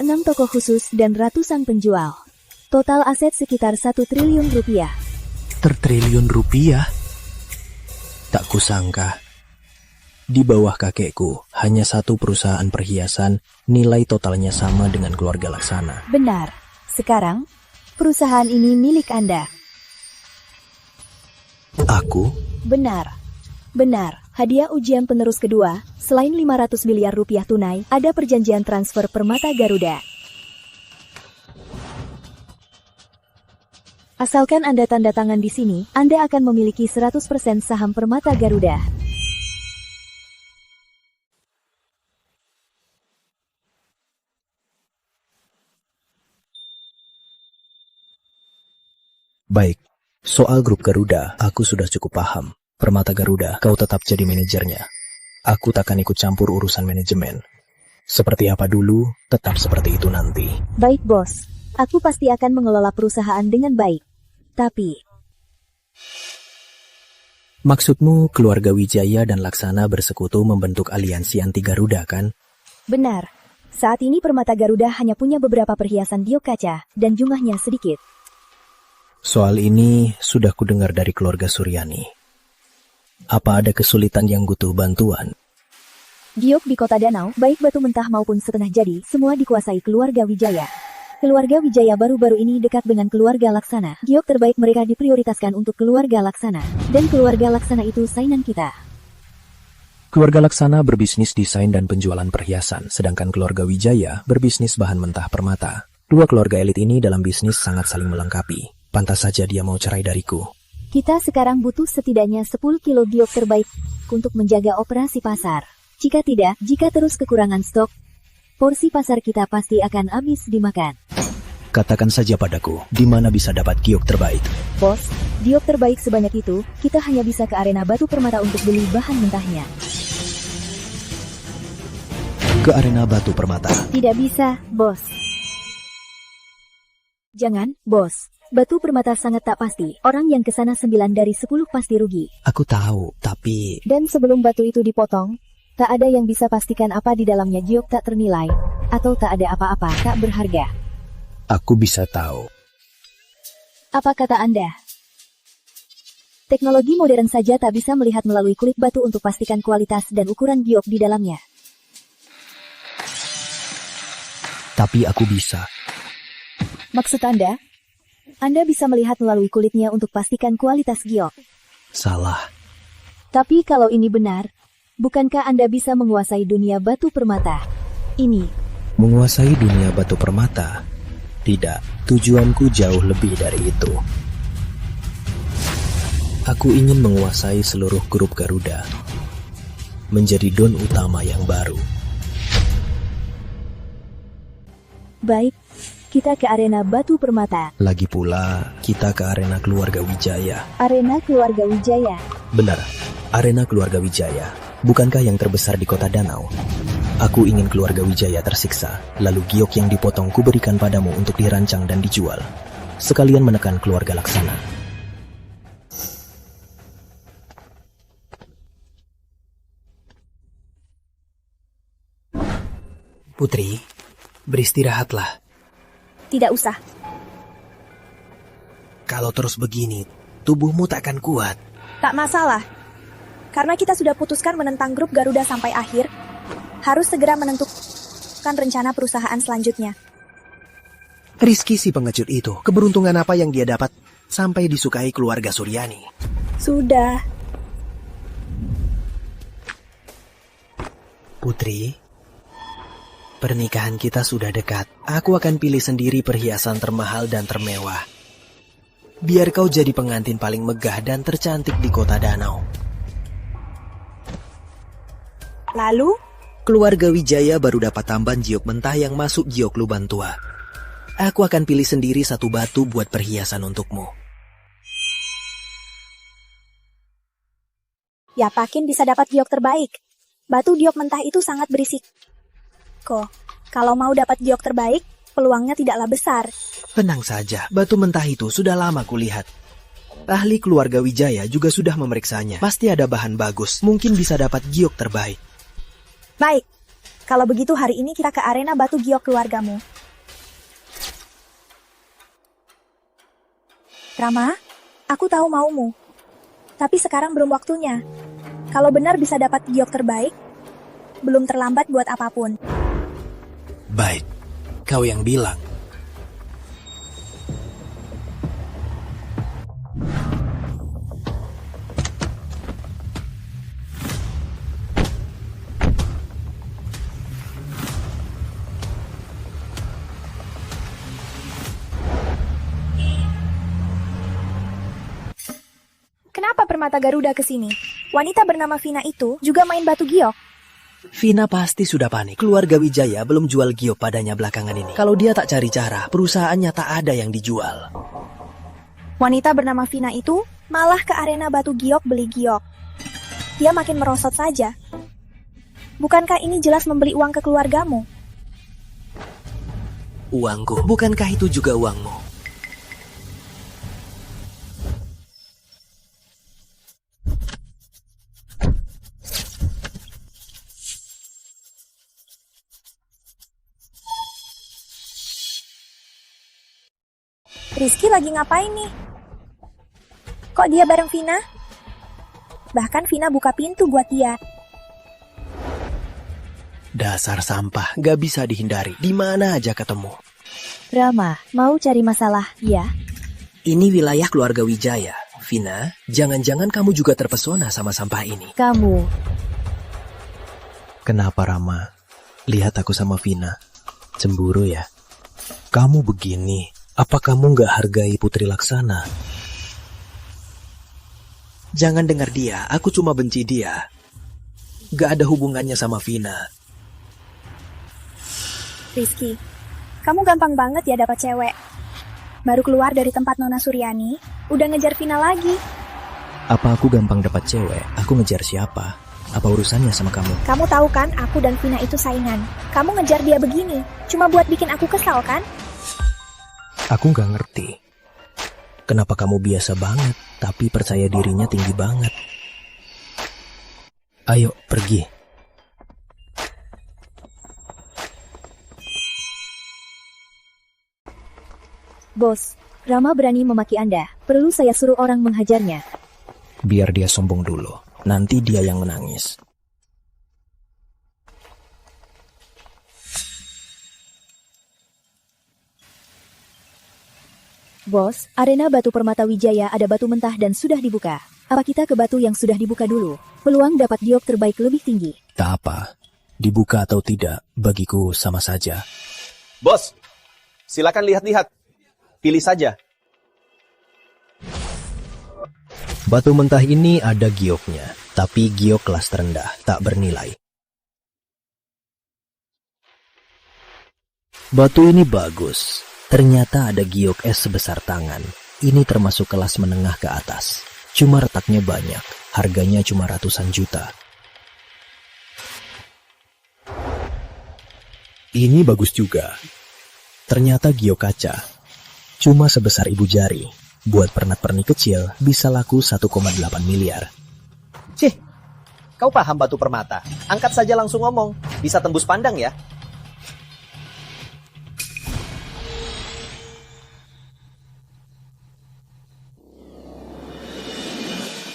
6 toko khusus dan ratusan penjual. Total aset sekitar 1 triliun rupiah. Tertriliun rupiah? Tak kusangka. Di bawah kakekku, hanya satu perusahaan perhiasan, nilai totalnya sama dengan keluarga Laksana. Benar. Sekarang, perusahaan ini milik Anda. Aku? Benar. Hadiah ujian penerus kedua, selain 500 miliar rupiah tunai, ada perjanjian transfer Permata Garuda. Asalkan Anda tanda tangan di sini, Anda akan memiliki 100% saham Permata Garuda. Baik, soal grup Garuda, aku sudah cukup paham. Permata Garuda, kau tetap jadi manajernya. Aku takkan ikut campur urusan manajemen. Seperti apa dulu, tetap seperti itu nanti. Baik, Bos. Aku pasti akan mengelola perusahaan dengan baik. Tapi... Maksudmu keluarga Wijaya dan Laksana bersekutu membentuk aliansi anti Garuda, kan? Benar. Saat ini Permata Garuda hanya punya beberapa perhiasan giok kaca, dan jumlahnya sedikit. Soal ini sudah kudengar dari keluarga Suryani. Apa ada kesulitan yang butuh bantuan? Giok di Kota Danau, baik batu mentah maupun setengah jadi, semua dikuasai keluarga Wijaya. Keluarga Wijaya baru-baru ini dekat dengan keluarga Laksana. Giok terbaik mereka diprioritaskan untuk keluarga Laksana. Dan keluarga Laksana itu saingan kita. Keluarga Laksana berbisnis desain dan penjualan perhiasan, sedangkan keluarga Wijaya berbisnis bahan mentah permata. Dua keluarga elit ini dalam bisnis sangat saling melengkapi. Pantas saja dia mau cerai dariku. Kita sekarang butuh setidaknya 10 kilo giok terbaik untuk menjaga operasi pasar. Jika tidak, jika terus kekurangan stok, porsi pasar kita pasti akan habis dimakan. Katakan saja padaku, di mana bisa dapat giok terbaik? Bos, giok terbaik sebanyak itu, kita hanya bisa ke arena batu permata untuk beli bahan mentahnya. Ke arena batu permata? Tidak bisa, Bos. Jangan, Bos. Batu permata sangat tak pasti. Orang yang kesana 9 dari 10 pasti rugi. Aku tahu, tapi... Dan sebelum batu itu dipotong, tak ada yang bisa pastikan apa di dalamnya. Giok tak ternilai, atau tak ada apa-apa, tak berharga. Aku bisa tahu. Apa kata Anda? Teknologi modern saja tak bisa melihat melalui kulit batu untuk pastikan kualitas dan ukuran giok di dalamnya. Tapi aku bisa. Maksud Anda? Anda bisa melihat melalui kulitnya untuk pastikan kualitas giok. Salah. Tapi kalau ini benar, bukankah Anda bisa menguasai dunia batu permata? Ini. Menguasai dunia batu permata? Tidak, tujuanku jauh lebih dari itu. Aku ingin menguasai seluruh grup Garuda. Menjadi Don Utama yang baru. Baik. Kita ke arena batu permata. Lagi pula, kita ke arena keluarga Wijaya. Arena keluarga Wijaya? Benar, arena keluarga Wijaya. Bukankah yang terbesar di Kota Danau? Aku ingin keluarga Wijaya tersiksa, lalu giok yang dipotong kuberikan padamu untuk dirancang dan dijual. Sekalian menekan keluarga Laksana. Putri, beristirahatlah. Tidak usah. Kalau terus begini, tubuhmu takkan kuat. Tak masalah. Karena kita sudah putuskan menentang grup Garuda sampai akhir, harus segera menentukan rencana perusahaan selanjutnya. Rizky si pengecut itu, keberuntungan apa yang dia dapat sampai disukai keluarga Suryani? Sudah. Putri, pernikahan kita sudah dekat. Aku akan pilih sendiri perhiasan termahal dan termewah. Biar kau jadi pengantin paling megah dan tercantik di Kota Danau. Lalu? Keluarga Wijaya baru dapat tambahan giok mentah yang masuk giok lubang tua. Aku akan pilih sendiri satu batu buat perhiasan untukmu. Yapakin bisa dapat giok terbaik. Batu giok mentah itu sangat berisik. Kalau mau dapat giok terbaik, peluangnya tidaklah besar. Tenang saja, batu mentah itu sudah lama kulihat. Ahli keluarga Wijaya juga sudah memeriksanya. Pasti ada bahan bagus, mungkin bisa dapat giok terbaik. Baik, kalau begitu hari ini kita ke arena batu giok keluargamu. Rama, aku tahu maumu. Tapi sekarang belum waktunya. Kalau benar bisa dapat giok terbaik, belum terlambat buat apapun. Baik, kau yang bilang. Kenapa Permata Garuda ke sini? Wanita bernama Vina itu juga main batu giok. Vina pasti sudah panik. Keluarga Wijaya belum jual giok padanya belakangan ini. Kalau dia tak cari cara, perusahaannya tak ada yang dijual. Wanita bernama Vina itu malah ke arena batu giok beli giok. Dia makin merosot saja. Bukankah ini jelas membeli uang ke keluargamu? Uangku, bukankah itu juga uangmu? Rizky lagi ngapain nih? Kok dia bareng Vina? Bahkan Vina buka pintu buat dia. Dasar sampah, gak bisa dihindari. Di mana aja ketemu. Rama, mau cari masalah, ya? Ini wilayah keluarga Wijaya. Vina, jangan-jangan kamu juga terpesona sama sampah ini. Kamu. Kenapa Rama? Lihat aku sama Vina. Cemburu ya? Kamu begini. Apa kamu nggak hargai Putri Laksana? Jangan dengar dia, aku cuma benci dia. Gak ada hubungannya sama Vina. Rizky, kamu gampang banget ya dapat cewek. Baru keluar dari tempat Nona Suryani, udah ngejar Vina lagi. Apa aku gampang dapat cewek? Aku ngejar siapa? Apa urusannya sama kamu? Kamu tahu kan aku dan Vina itu saingan. Kamu ngejar dia begini, cuma buat bikin aku kesal kan? Aku nggak ngerti. Kenapa kamu biasa banget, tapi percaya dirinya tinggi banget? Ayo, pergi. Bos, Rama berani memaki Anda. Perlu saya suruh orang menghajarnya. Biar dia sombong dulu. Nanti dia yang menangis. Bos, arena batu Permata Wijaya ada batu mentah dan sudah dibuka. Apa kita ke batu yang sudah dibuka dulu? Peluang dapat giok terbaik lebih tinggi. Tak apa. Dibuka atau tidak, bagiku sama saja. Bos, silakan lihat-lihat. Pilih saja. Batu mentah ini ada gioknya, tapi giok kelas terendah, tak bernilai. Batu ini bagus. Ternyata ada giok es sebesar tangan. Ini termasuk kelas menengah ke atas. Cuma retaknya banyak. Harganya cuma ratusan juta. Ini bagus juga. Ternyata giok kaca. Cuma sebesar ibu jari. Buat pernak-pernik kecil bisa laku 1,8 miliar. Cih, kau paham batu permata? Angkat saja langsung ngomong. Bisa tembus pandang ya.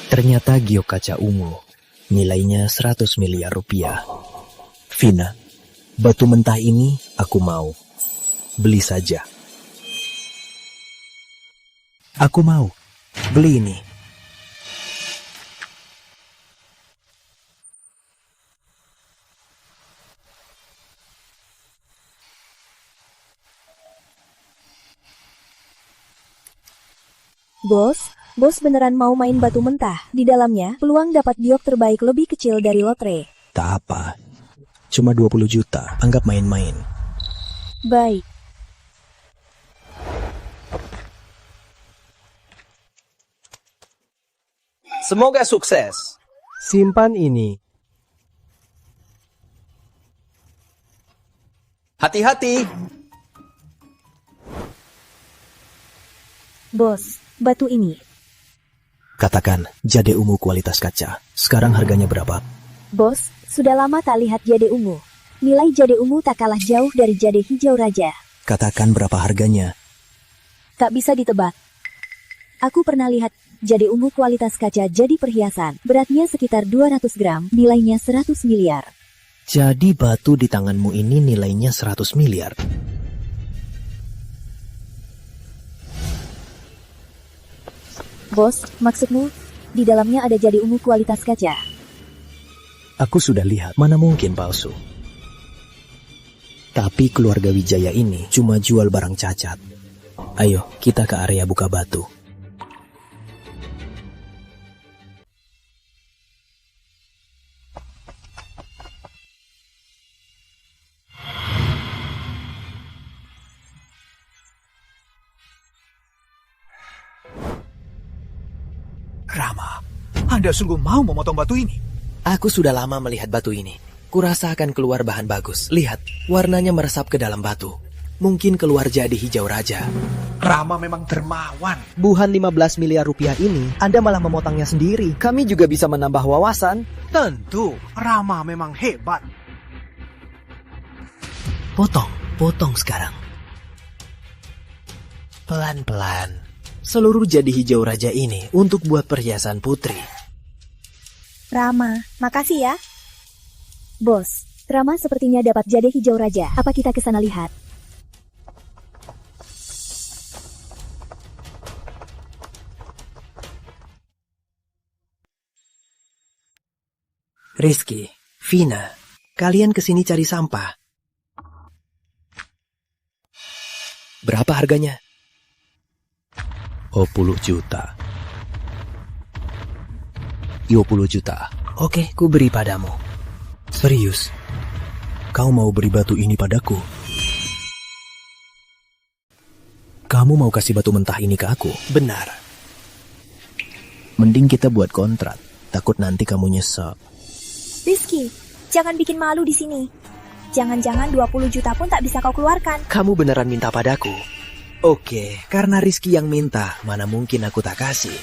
Ternyata giok kaca ungu, nilainya 100 miliar rupiah. Vina, batu mentah ini aku mau. Beli saja. Aku mau. Beli ini. Bos beneran mau main batu mentah. Di dalamnya, peluang dapat giok terbaik lebih kecil dari lotre. Tak apa. Cuma 20 juta. Anggap main-main. Baik. Semoga sukses. Simpan ini. Hati-hati. Bos, batu ini. Katakan, jade ungu kualitas kaca. Sekarang harganya berapa? Bos, sudah lama tak lihat jade ungu. Nilai jade ungu tak kalah jauh dari jade hijau raja. Katakan berapa harganya? Tak bisa ditebak. Aku pernah lihat jade ungu kualitas kaca jadi perhiasan. Beratnya sekitar 200 gram, nilainya 100 miliar. Jadi batu di tanganmu ini nilainya 100 miliar. Bos, maksudmu, di dalamnya ada jade ungu kualitas kaca? Aku sudah lihat, mana mungkin palsu. Tapi keluarga Wijaya ini cuma jual barang cacat. Ayo, kita ke area buka batu. Rama, Anda sungguh mau memotong batu ini? Aku sudah lama melihat batu ini. Kurasa akan keluar bahan bagus. Lihat, warnanya meresap ke dalam batu. Mungkin keluar jade hijau raja. Rama memang dermawan. Buhan 15 miliar rupiah ini, Anda malah memotongnya sendiri. Kami juga bisa menambah wawasan. Tentu, Rama memang hebat. Potong sekarang. Pelan-pelan. Seluruh jade hijau raja ini untuk buat perhiasan putri. Rama, makasih ya. Bos, Rama sepertinya dapat jade hijau raja. Apa kita ke sana lihat? Rizky, Vina, kalian kesini cari sampah. Berapa harganya? 20 juta. 20 juta. Oke, ku beri padamu. Serius? Kau mau beri batu ini padaku? Kamu mau kasih batu mentah ini ke aku? Benar. Mending kita buat kontrak. Takut nanti kamu nyesel. Rizky, jangan bikin malu di sini. Jangan-jangan 20 juta pun tak bisa kau keluarkan. Kamu beneran minta padaku? Oke, karena Rizky yang minta, mana mungkin aku tak kasih.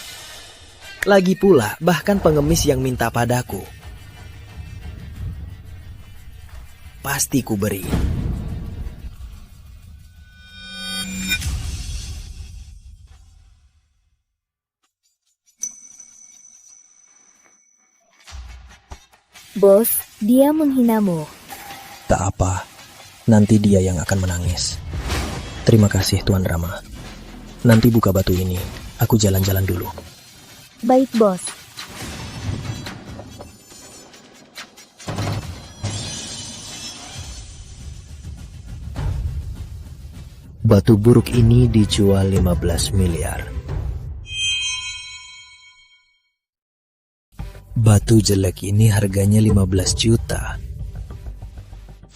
Lagi pula, bahkan pengemis yang minta padaku. Pasti ku beri. Bos, dia menghinamu. Tak apa, nanti dia yang akan menangis. Terima kasih Tuan Rama. Nanti buka batu ini, aku jalan-jalan dulu. Baik, bos. Batu buruk ini dijual 15 miliar. Batu jelek ini harganya 15 juta.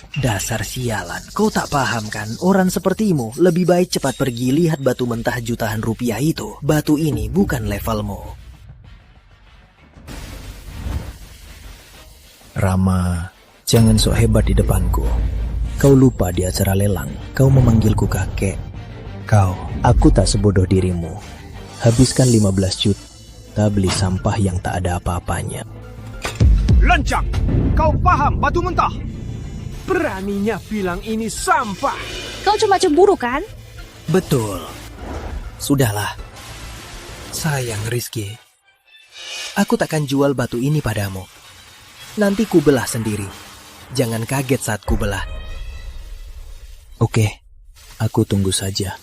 Dasar sialan, kau tak paham kan? Orang sepertimu lebih baik cepat pergi lihat batu mentah jutaan rupiah itu. Batu ini bukan levelmu. Rama, jangan sok hebat di depanku. Kau lupa di acara lelang, kau memanggilku kakek. Aku tak sebodoh dirimu. Habiskan 15 juta beli sampah yang tak ada apa-apanya. Lancang, kau paham batu mentah? Beraninya bilang ini sampah. Kau cuma cemburu kan? Betul. Sudahlah. Sayang Rizky. Aku takkan jual batu ini padamu. Nanti ku belah sendiri. Jangan kaget saat ku belah. Oke, aku tunggu saja.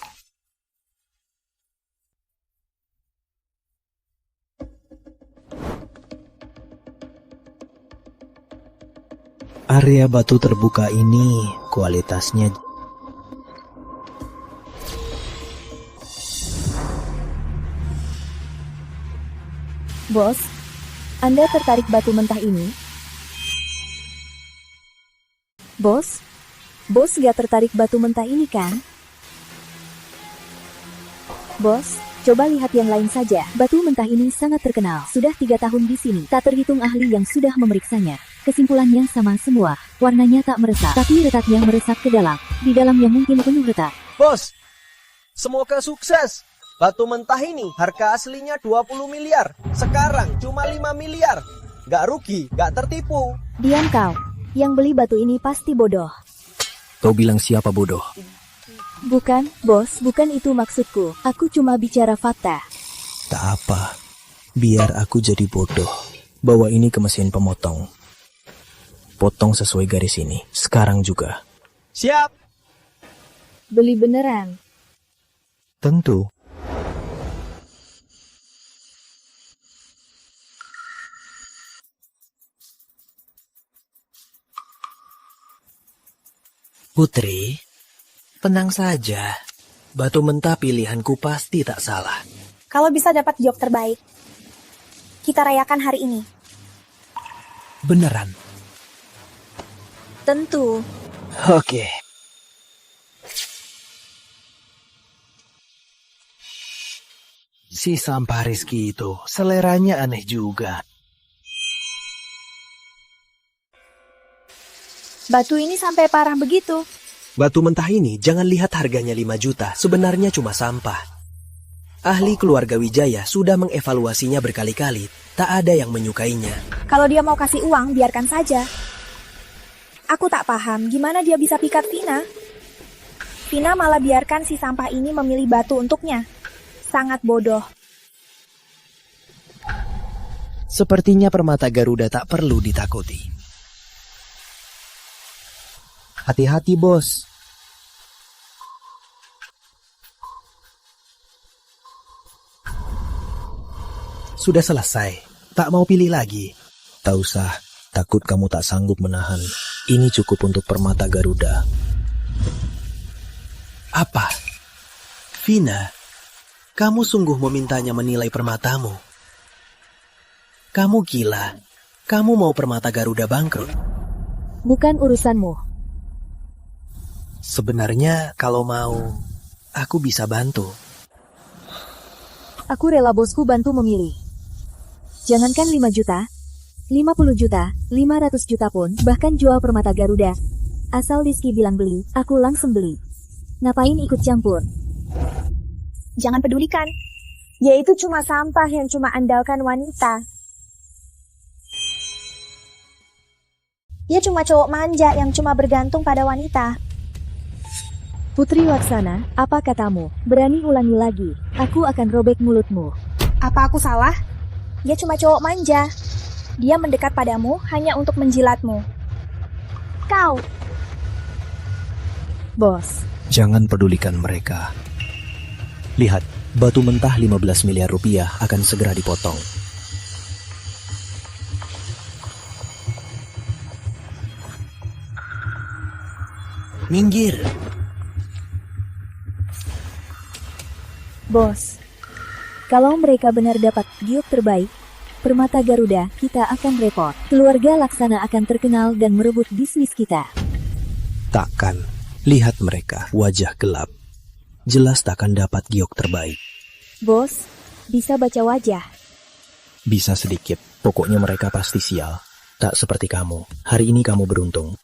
Area batu terbuka ini kualitasnya Bos, Anda tertarik batu mentah ini? Bos gak tertarik batu mentah ini kan? Bos, Coba lihat yang lain saja. Batu mentah ini sangat terkenal. Sudah 3 tahun di sini. Tak terhitung ahli yang sudah memeriksanya. Kesimpulannya sama semua. Warnanya tak meresap, tapi retaknya meresap ke dalam. Di dalamnya mungkin penuh retak. Bos, semoga sukses. Batu mentah ini harga aslinya 20 miliar. Sekarang cuma 5 miliar. Gak rugi, gak tertipu. Diam kau. Yang beli batu ini pasti bodoh. Kau bilang siapa bodoh? Bukan, bos, bukan itu maksudku. Aku cuma bicara fakta. Tak apa. Biar aku jadi bodoh. Bawa ini ke mesin pemotong. Potong sesuai garis ini. Sekarang juga. Siap. Beli beneran. Tentu. Putri, tenang saja. Batu mentah pilihanku pasti tak salah. Kalau bisa dapat giok terbaik, kita rayakan hari ini. Beneran? Tentu. Oke. Si sampah Rizky itu, seleranya aneh juga. Batu ini sampai parah begitu. Batu mentah ini jangan lihat harganya 5 juta, sebenarnya cuma sampah. Ahli keluarga Wijaya sudah mengevaluasinya berkali-kali, tak ada yang menyukainya. Kalau dia mau kasih uang, biarkan saja. Aku tak paham gimana dia bisa pikat Vina. Vina malah biarkan si sampah ini memilih batu untuknya. Sangat bodoh. Sepertinya permata Garuda tak perlu ditakuti. Hati-hati, bos. Sudah selesai. Tak mau pilih lagi. Tak usah. Takut kamu tak sanggup menahan. Ini cukup untuk permata Garuda. Apa? Vina, kamu sungguh memintanya menilai permatamu. Kamu gila. Kamu mau permata Garuda bangkrut? Bukan urusanmu. Sebenarnya kalau mau, aku bisa bantu. Aku rela bosku bantu memilih. Jangankan 5 juta, 50 juta, 500 juta pun, bahkan jual permata Garuda. Asal Rizky bilang beli, aku langsung beli. Ngapain ikut campur? Jangan pedulikan. Dia itu cuma sampah yang cuma andalkan wanita. Dia cuma cowok manja yang cuma bergantung pada wanita. Putri Laksana, apa katamu? Berani ulangi lagi, aku akan robek mulutmu. Apa aku salah? Dia cuma cowok manja. Dia mendekat padamu hanya untuk menjilatmu. Kau. Bos. Jangan pedulikan mereka. Lihat, batu mentah 15 miliar rupiah akan segera dipotong. Minggir. Bos, kalau mereka benar dapat giok terbaik, permata Garuda, kita akan repot. Keluarga Laksana akan terkenal dan merebut bisnis kita. Takkan. Lihat mereka, wajah gelap. Jelas takkan dapat giok terbaik. Bos, bisa baca wajah. Bisa sedikit, pokoknya mereka pasti sial. Tak seperti kamu. Hari ini kamu beruntung.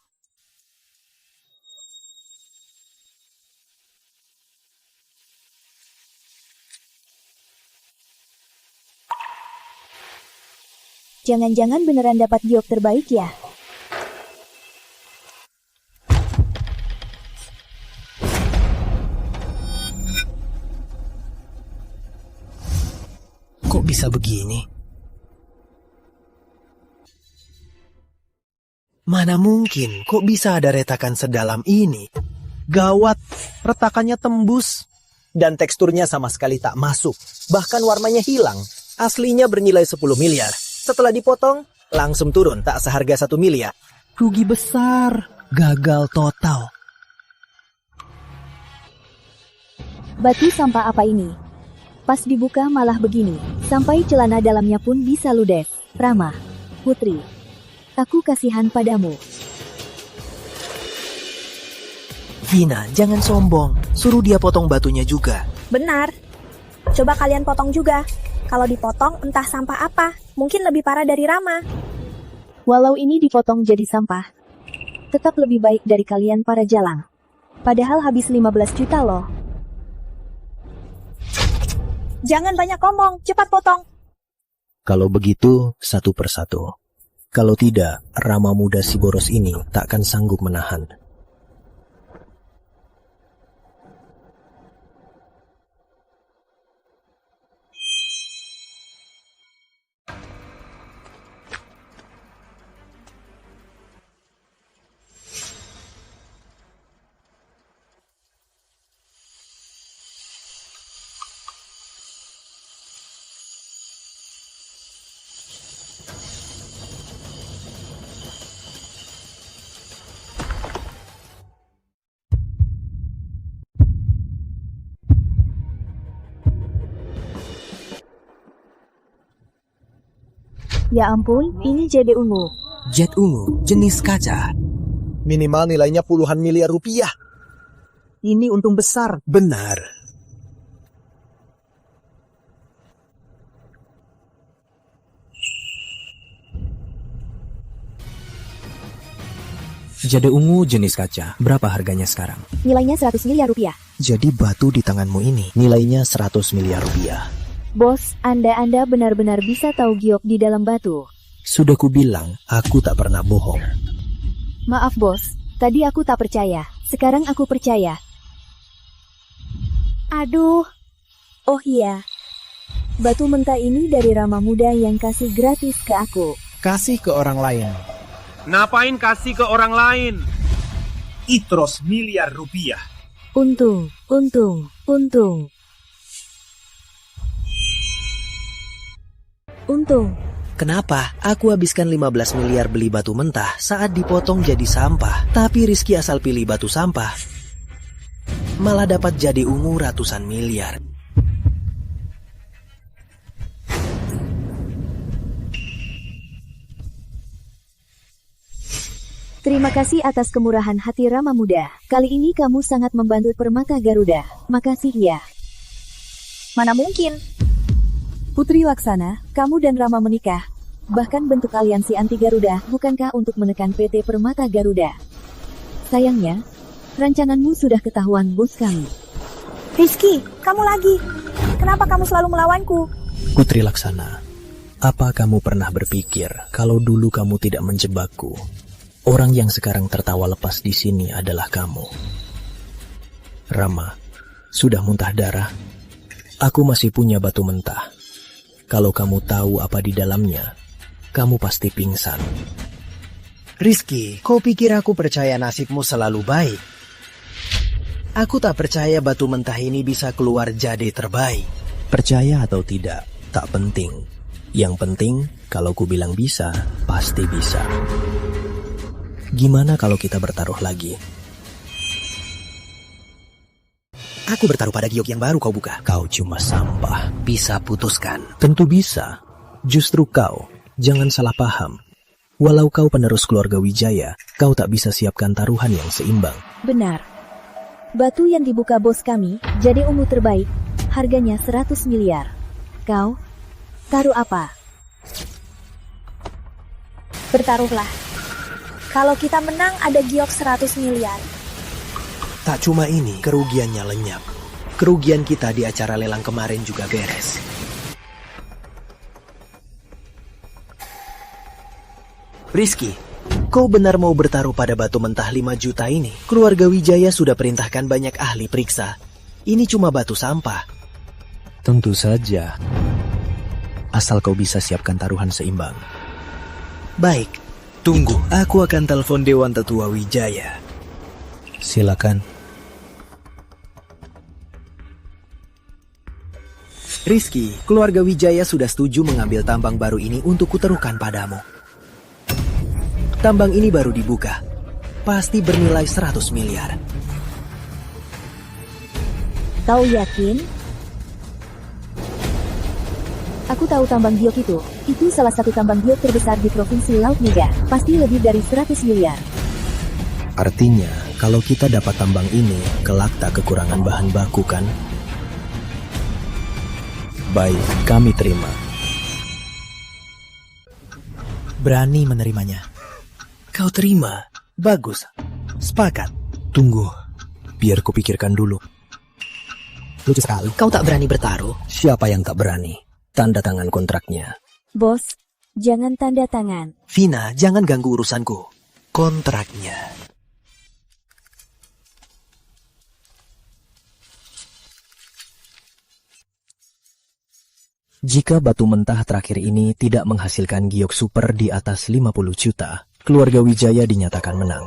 Jangan-jangan beneran dapat giok terbaik ya? Kok bisa begini? Mana mungkin, kok bisa ada retakan sedalam ini? Gawat, retakannya tembus. Dan teksturnya sama sekali tak masuk. Bahkan warnanya hilang. Aslinya bernilai 10 miliar. Setelah dipotong, langsung turun tak seharga 1 miliar. Rugi besar, gagal total. Batu sampah apa ini? Pas dibuka malah begini. Sampai celana dalamnya pun bisa ludes. Ramah. Putri. Aku kasihan padamu. Vina, jangan sombong. Suruh dia potong batunya juga. Benar. Coba kalian potong juga. Kalau dipotong, entah sampah apa. Mungkin lebih parah dari Rama. Walau ini dipotong jadi sampah, tetap lebih baik dari kalian para jalang. Padahal habis 15 juta loh. Jangan banyak ngomong, cepat potong. Kalau begitu, satu persatu. Kalau tidak, Rama muda si boros ini takkan sanggup menahan. Ya ampun, ini JD ungu. Jet ungu, jenis kaca. Minimal nilainya puluhan miliar rupiah. Ini untung besar. Benar. Jade ungu jenis kaca. Berapa harganya sekarang? Nilainya 100 miliar rupiah. Jadi batu di tanganmu ini nilainya 100 miliar rupiah. Bos, Anda benar-benar bisa tahu giok di dalam batu. Sudah kubilang, aku tak pernah bohong. Maaf bos, tadi aku tak percaya. Sekarang aku percaya. Aduh. Oh iya. Batu mentah ini dari Rama muda yang kasih gratis ke aku. Kasih ke orang lain. Ngapain kasih ke orang lain? Itros miliar rupiah. Untung. Kenapa aku habiskan 15 miliar beli batu mentah saat dipotong jadi sampah, tapi Rizky asal pilih batu sampah, malah dapat jadi ungu ratusan miliar. Terima kasih atas kemurahan hati Rama muda. Kali ini kamu sangat membantu Permata Garuda. Makasih ya. Mana mungkin? Putri Laksana, kamu dan Rama menikah. Bahkan bentuk aliansi anti Garuda, bukankah untuk menekan PT Permata Garuda? Sayangnya, rancanganmu sudah ketahuan bos kami. Rizky, kamu lagi. Kenapa kamu selalu melawanku? Putri Laksana, apa kamu pernah berpikir kalau dulu kamu tidak menjebakku? Orang yang sekarang tertawa lepas di sini adalah kamu. Rama, sudah muntah darah. Aku masih punya batu mentah. Kalau kamu tahu apa di dalamnya, kamu pasti pingsan. Rizky, kau pikir aku percaya nasibmu selalu baik? Aku tak percaya batu mentah ini bisa keluar jadi terbaik. Percaya atau tidak, tak penting. Yang penting, kalau ku bilang bisa, pasti bisa. Gimana kalau kita bertaruh lagi? Aku bertaruh pada giok yang baru kau buka. Kau cuma sampah. Bisa putuskan. Tentu bisa. Justru kau, jangan salah paham. Walau kau penerus keluarga Wijaya, kau tak bisa siapkan taruhan yang seimbang. Benar. Batu yang dibuka bos kami, jadi ungu terbaik. Harganya 100 miliar. Kau, taruh apa? Bertaruhlah. Kalau kita menang ada giok 100 miliar. Tak cuma ini, kerugiannya lenyap. Kerugian kita di acara lelang kemarin juga beres. Rizky, kau benar mau bertaruh pada batu mentah 5 juta ini? Keluarga Wijaya sudah perintahkan banyak ahli periksa. Ini cuma batu sampah. Tentu saja. Asal kau bisa siapkan taruhan seimbang. Baik, tunggu. Aku akan telepon Dewan Tetua Wijaya. Silakan. Rizky, keluarga Wijaya sudah setuju mengambil tambang baru ini untuk kuterukan padamu. Tambang ini baru dibuka. Pasti bernilai 100 miliar. Kau yakin? Aku tahu tambang giok itu. Itu salah satu tambang giok terbesar di Provinsi Laut Mega. Pasti lebih dari 100 miliar. Artinya, kalau kita dapat tambang ini, kelak tak kekurangan bahan baku kan? Baik, kami terima. Berani menerimanya. Kau terima? Bagus. Sepakat. Tunggu, biar kupikirkan dulu. Lucu sekali. Kau tak berani bertaruh? Siapa yang tak berani? Tanda tangan kontraknya. Bos, jangan tanda tangan. Vina, jangan ganggu urusanku. Kontraknya. Jika batu mentah terakhir ini tidak menghasilkan giok super di atas 50 juta, keluarga Wijaya dinyatakan menang.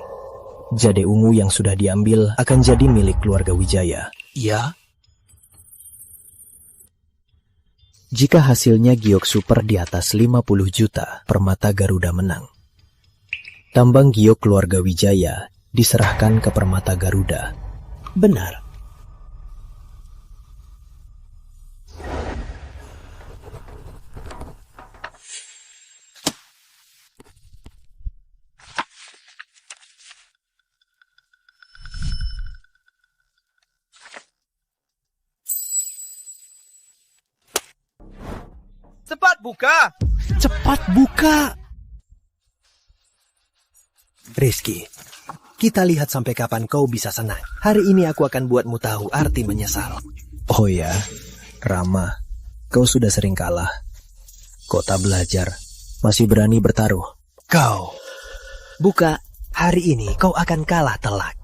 Jade ungu yang sudah diambil akan jadi milik keluarga Wijaya. Ya? Jika hasilnya giok super di atas 50 juta, Permata Garuda menang. Tambang giok keluarga Wijaya diserahkan ke Permata Garuda. Benar. Cepat buka! Cepat buka! Rizky, kita lihat sampai kapan kau bisa senang. Hari ini aku akan buatmu tahu arti menyesal. Oh ya, Rama, kau sudah sering kalah. Kau tak belajar, masih berani bertaruh. Kau, buka, hari ini kau akan kalah telak.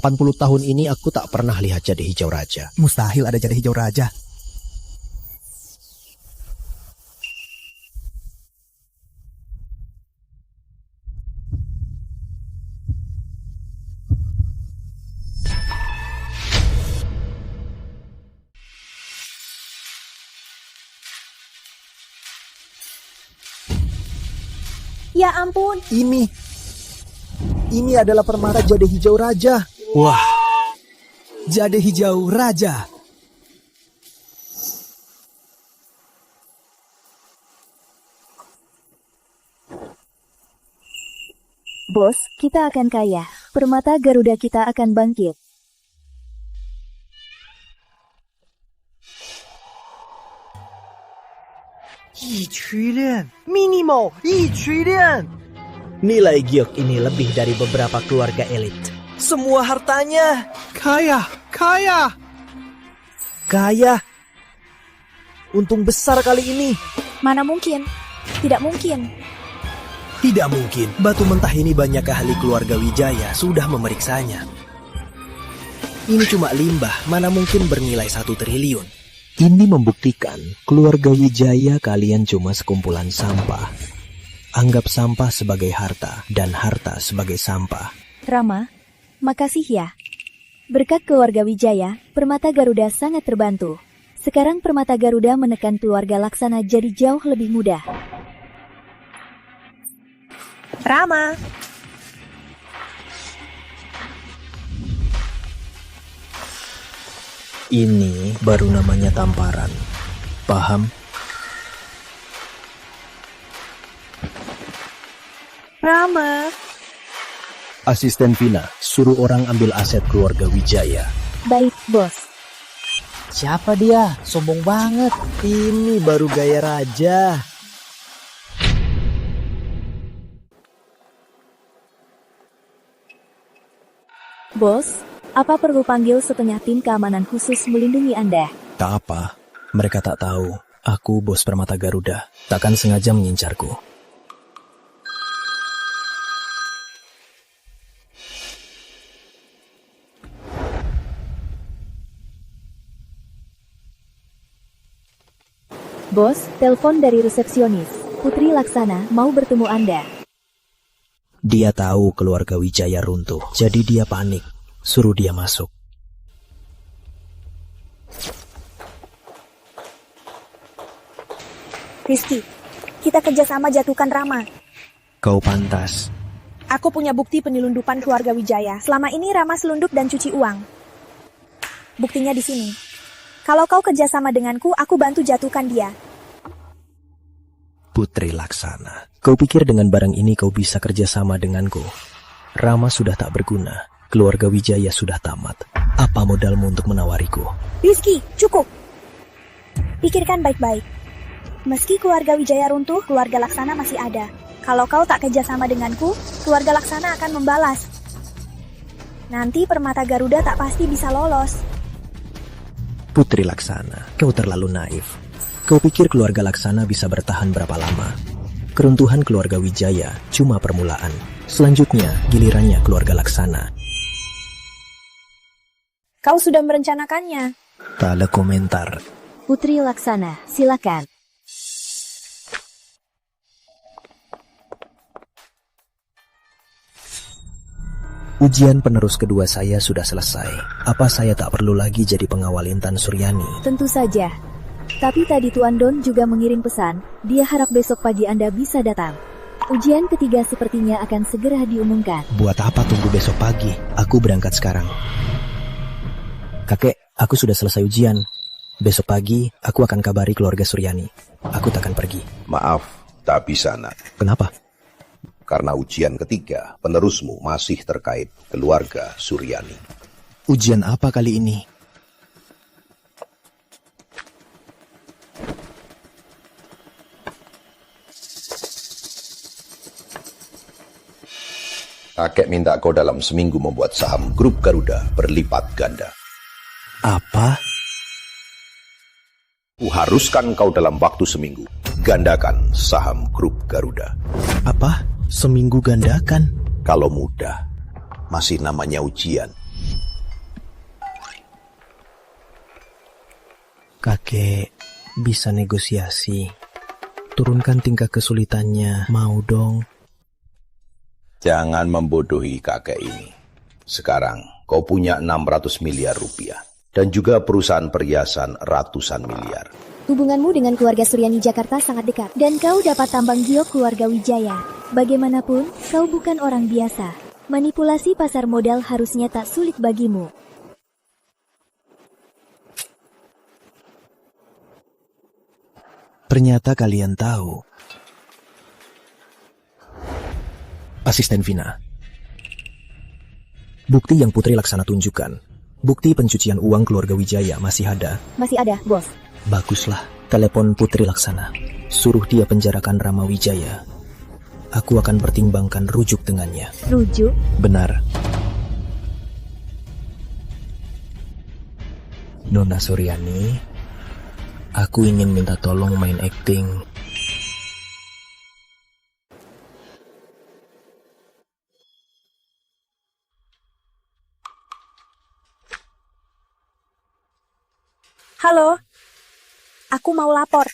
Puluh tahun ini aku tak pernah lihat jade hijau raja. Mustahil ada jade hijau raja. Ya ampun. Ini adalah permata jade hijau raja. Wah, jade hijau raja. Bos, kita akan kaya. Permata Garuda kita akan bangkit. Minimal 1 triliun. Nilai giok ini lebih dari beberapa keluarga elit. Semua hartanya. Kaya. Untung besar kali ini. Mana mungkin? Tidak mungkin. Tidak mungkin. Batu mentah ini banyak ahli keluarga Wijaya sudah memeriksanya. Ini cuma limbah, mana mungkin bernilai 1 triliun. Ini membuktikan keluarga Wijaya kalian cuma sekumpulan sampah. Anggap sampah sebagai harta dan harta sebagai sampah. Rama, makasih ya. Berkat keluarga Wijaya, Permata Garuda sangat terbantu. Sekarang Permata Garuda menekan keluarga Laksana jadi jauh lebih mudah. Rama. Ini baru namanya tamparan. Paham? Rama. Asisten Vina, suruh orang ambil aset keluarga Wijaya. Baik, bos. Siapa dia? Sombong banget. Ini baru gaya raja. Bos, apa perlu panggil setengah tim keamanan khusus melindungi Anda? Tak apa, mereka tak tahu. Aku bos Permata Garuda, takkan sengaja mengincarku. Bos, telepon dari resepsionis. Putri Laksana mau bertemu Anda. Dia tahu keluarga Wijaya runtuh, jadi dia panik. Suruh dia masuk. Rizky, kita kerjasama jatuhkan Rama. Kau pantas. Aku punya bukti penyelundupan keluarga Wijaya. Selama ini Rama selundup dan cuci uang. Buktinya di sini. Kalau kau kerjasama denganku, aku bantu jatuhkan dia. Putri Laksana, kau pikir dengan barang ini kau bisa kerjasama denganku? Rama sudah tak berguna, keluarga Wijaya sudah tamat. Apa modalmu untuk menawariku? Rizky, cukup. Pikirkan baik-baik. Meski keluarga Wijaya runtuh, keluarga Laksana masih ada. Kalau kau tak kerjasama denganku, keluarga Laksana akan membalas. Nanti permata Garuda tak pasti bisa lolos. Putri Laksana, kau terlalu naif. Kau pikir keluarga Laksana bisa bertahan berapa lama? Keruntuhan keluarga Wijaya cuma permulaan. Selanjutnya, gilirannya keluarga Laksana. Kau sudah merencanakannya. Tak ada komentar. Putri Laksana, silakan. Ujian penerus kedua saya sudah selesai. Apa saya tak perlu lagi jadi pengawal Intan Suryani? Tentu saja. Tapi tadi Tuan Don juga mengirim pesan, dia harap besok pagi Anda bisa datang. Ujian ketiga sepertinya akan segera diumumkan. Buat apa tunggu besok pagi? Aku berangkat sekarang. Kakek, aku sudah selesai ujian. Besok pagi, aku akan kabari keluarga Suryani. Aku takkan pergi. Maaf, tak bisa, Nak. Kenapa? Karena ujian ketiga, penerusmu masih terkait keluarga Suryani. Ujian apa kali ini? Kakek minta kau dalam seminggu membuat saham grup Garuda berlipat ganda. Apa? Kuharuskan kau dalam waktu seminggu gandakan saham grup Garuda. Apa? Seminggu gandakan? Kalau mudah, masih namanya ujian. Kakek, bisa negosiasi. Turunkan tingkat kesulitannya, mau dong. Jangan membodohi kakek ini. Sekarang kau punya 600 miliar rupiah. Dan juga perusahaan perhiasan ratusan miliar. Hubunganmu dengan keluarga Suryani Jakarta sangat dekat. Dan kau dapat tambang giok keluarga Wijaya. Bagaimanapun, kau bukan orang biasa. Manipulasi pasar modal harusnya tak sulit bagimu. Ternyata kalian tahu. Asisten Vina. Bukti yang Putri Laksana tunjukkan. Bukti pencucian uang keluarga Wijaya masih ada. Masih ada, bos. Baguslah. Telepon Putri Laksana. Suruh dia penjarakan Rama Wijaya. Aku akan pertimbangkan rujuk dengannya. Rujuk? Benar. Nona Suryani, aku ingin minta tolong main acting. Halo, aku mau lapor.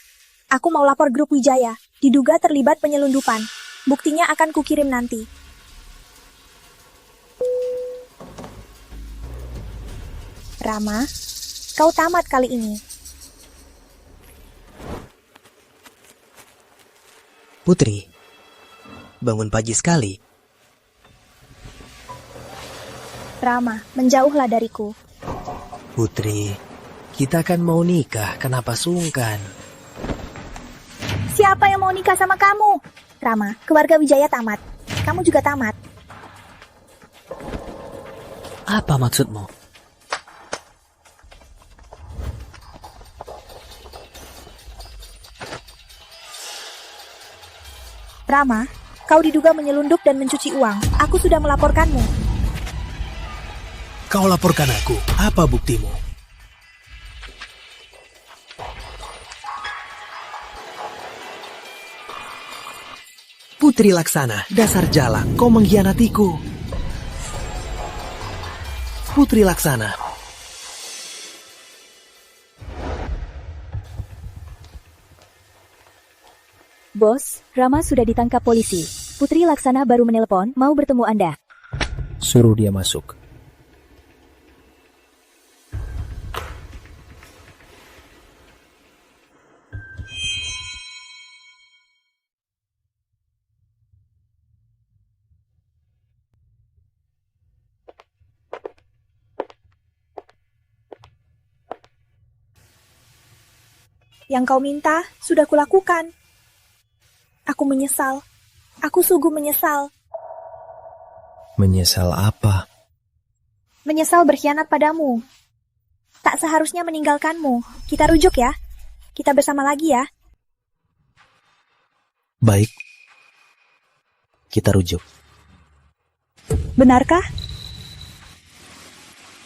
Aku mau lapor grup Wijaya. Diduga terlibat penyelundupan. Buktinya akan kukirim nanti. Rama, kau tamat kali ini. Putri, bangun pagi sekali. Rama, menjauhlah dariku. Putri, kita kan mau nikah, kenapa sungkan? Siapa yang mau nikah sama kamu? Rama, keluarga Wijaya tamat. Kamu juga tamat. Apa maksudmu? Rama, kau diduga menyelundup dan mencuci uang. Aku sudah melaporkanmu. Kau laporkan aku, apa buktimu? Putri Laksana, dasar jalak, kau mengkhianatiku. Putri Laksana. Bos, Rama sudah ditangkap polisi. Putri Laksana baru menelpon, mau bertemu Anda. Suruh dia masuk. Yang kau minta, sudah kulakukan. Aku menyesal. Aku sungguh menyesal. Menyesal apa? Menyesal berkhianat padamu. Tak seharusnya meninggalkanmu. Kita rujuk ya. Kita bersama lagi ya. Baik. Kita rujuk. Benarkah?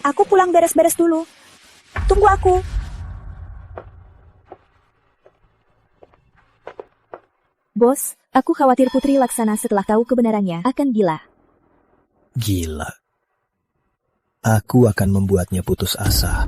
Aku pulang beres-beres dulu. Tunggu aku. Bos, aku khawatir Putri Laksana setelah tahu kebenarannya akan gila. Gila. Aku akan membuatnya putus asa.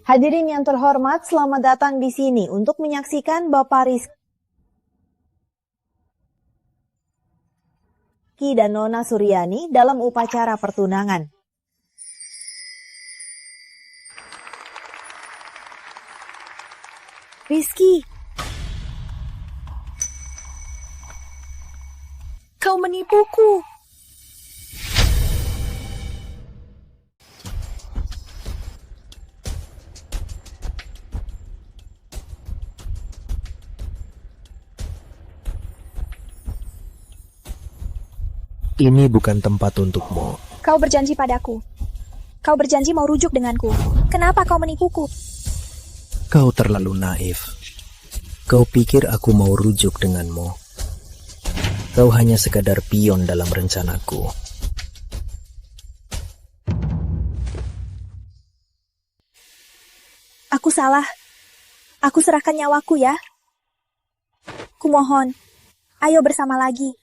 Hadirin yang terhormat, selamat datang di sini untuk menyaksikan Bapak Rizky dan Nona Suryani dalam upacara pertunangan. Rizky, kau menipuku. Ini bukan tempat untukmu. Kau berjanji padaku. Kau berjanji mau rujuk denganku. Kenapa kau menipuku? Kau terlalu naif. Kau pikir aku mau rujuk denganmu. Kau hanya sekadar pion dalam rencanaku. Aku salah. Aku serahkan nyawaku ya. Kumohon, ayo bersama lagi.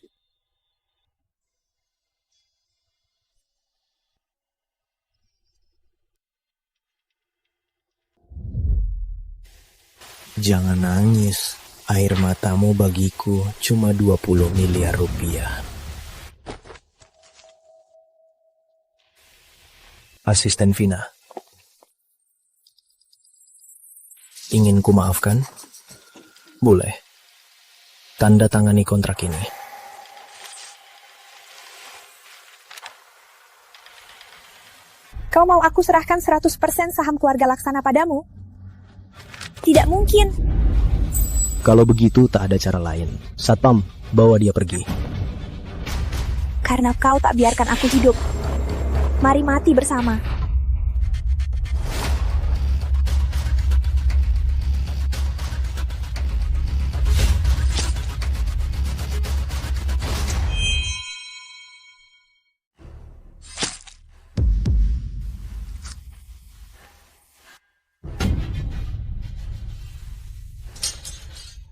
Jangan nangis. Air matamu bagiku cuma 20 miliar rupiah. Asisten Vina. Ingin ku maafkan? Boleh. Tanda tangani kontrak ini. Kau mau aku serahkan 100% saham keluarga Laksana padamu? Tidak mungkin. Kalau begitu tak ada cara lain. Satpam, bawa dia pergi. Karena kau tak biarkan aku hidup. Mari mati bersama.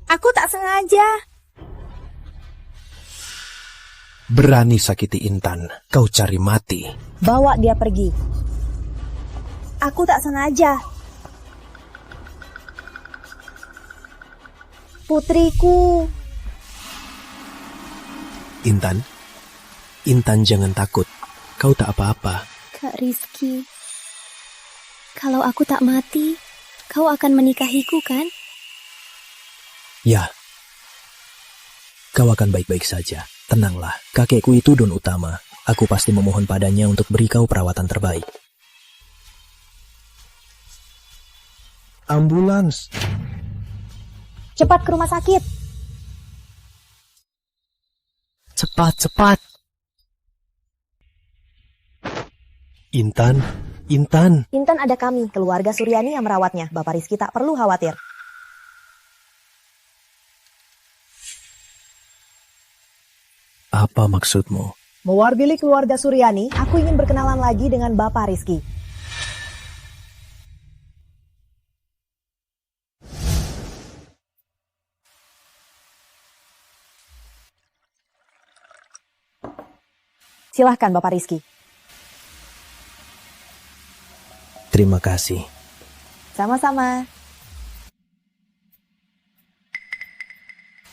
Aku tak sengaja. Berani sakiti Intan, kau cari mati. Bawa dia pergi. Aku tak sengaja. Putriku. Intan, Intan jangan takut. Kau tak apa-apa. Kak Rizky, kalau aku tak mati, kau akan menikahiku kan? Ya, kau akan baik-baik saja. Tenanglah, kakekku itu Don Utama. Aku pasti memohon padanya untuk beri kau perawatan terbaik. Ambulans. Cepat ke rumah sakit. Cepat. Intan. Intan ada kami, keluarga Suryani yang merawatnya. Bapak Rizky tak perlu khawatir. Apa maksudmu? Mewakili keluarga Suryani, aku ingin berkenalan lagi dengan Bapak Rizky. Silahkan Bapak Rizky. Terima kasih. Sama-sama.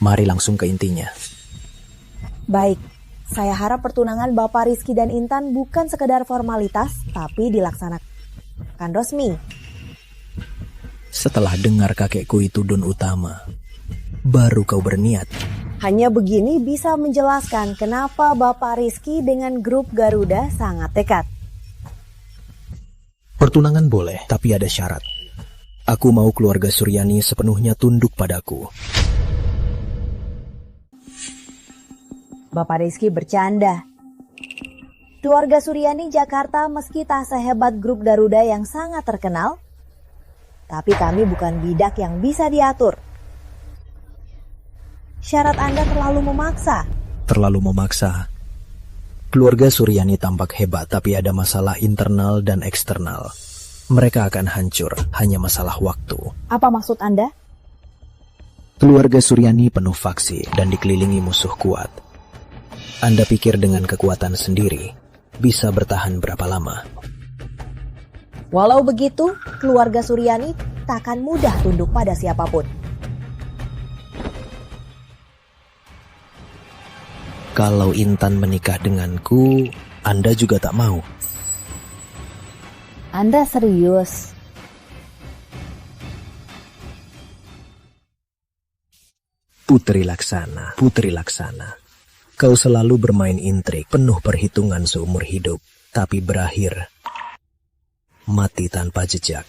Mari langsung ke intinya. Baik, saya harap pertunangan Bapak Rizky dan Intan bukan sekedar formalitas, tapi dilaksanakan resmi. Setelah dengar kakekku itu Don Utama, baru kau berniat. Hanya begini bisa menjelaskan kenapa Bapak Rizky dengan grup Garuda sangat dekat. Pertunangan boleh, tapi ada syarat. Aku mau keluarga Suryani sepenuhnya tunduk padaku. Bapak Rizky bercanda. Keluarga Suryani Jakarta meski tak sehebat grup Garuda yang sangat terkenal, tapi kami bukan bidak yang bisa diatur. Syarat Anda terlalu memaksa. Terlalu memaksa. Keluarga Suryani tampak hebat, tapi ada masalah internal dan eksternal. Mereka akan hancur, hanya masalah waktu. Apa maksud Anda? Keluarga Suryani penuh faksi dan dikelilingi musuh kuat. Anda pikir dengan kekuatan sendiri bisa bertahan berapa lama? Walau begitu, keluarga Suryani takkan mudah tunduk pada siapapun. Kalau Intan menikah denganku, Anda juga tak mau. Anda serius? Putri Laksana, Putri Laksana. Kau selalu bermain intrik, penuh perhitungan seumur hidup, tapi berakhir mati tanpa jejak.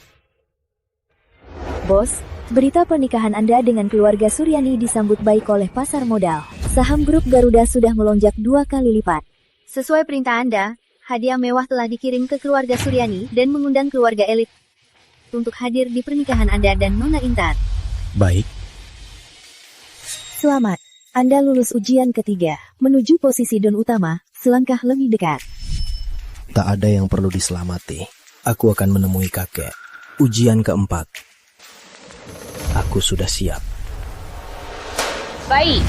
Bos, berita pernikahan Anda dengan keluarga Suryani disambut baik oleh pasar modal. Saham grup Garuda sudah melonjak 2 kali lipat. Sesuai perintah Anda, hadiah mewah telah dikirim ke keluarga Suryani dan mengundang keluarga elit untuk hadir di pernikahan Anda dan Nona Intan. Baik. Selamat, Anda lulus ujian ketiga, menuju posisi Don Utama, selangkah lebih dekat. Tak ada yang perlu diselamati. Aku akan menemui kakek. Ujian keempat. Aku sudah siap. Baik.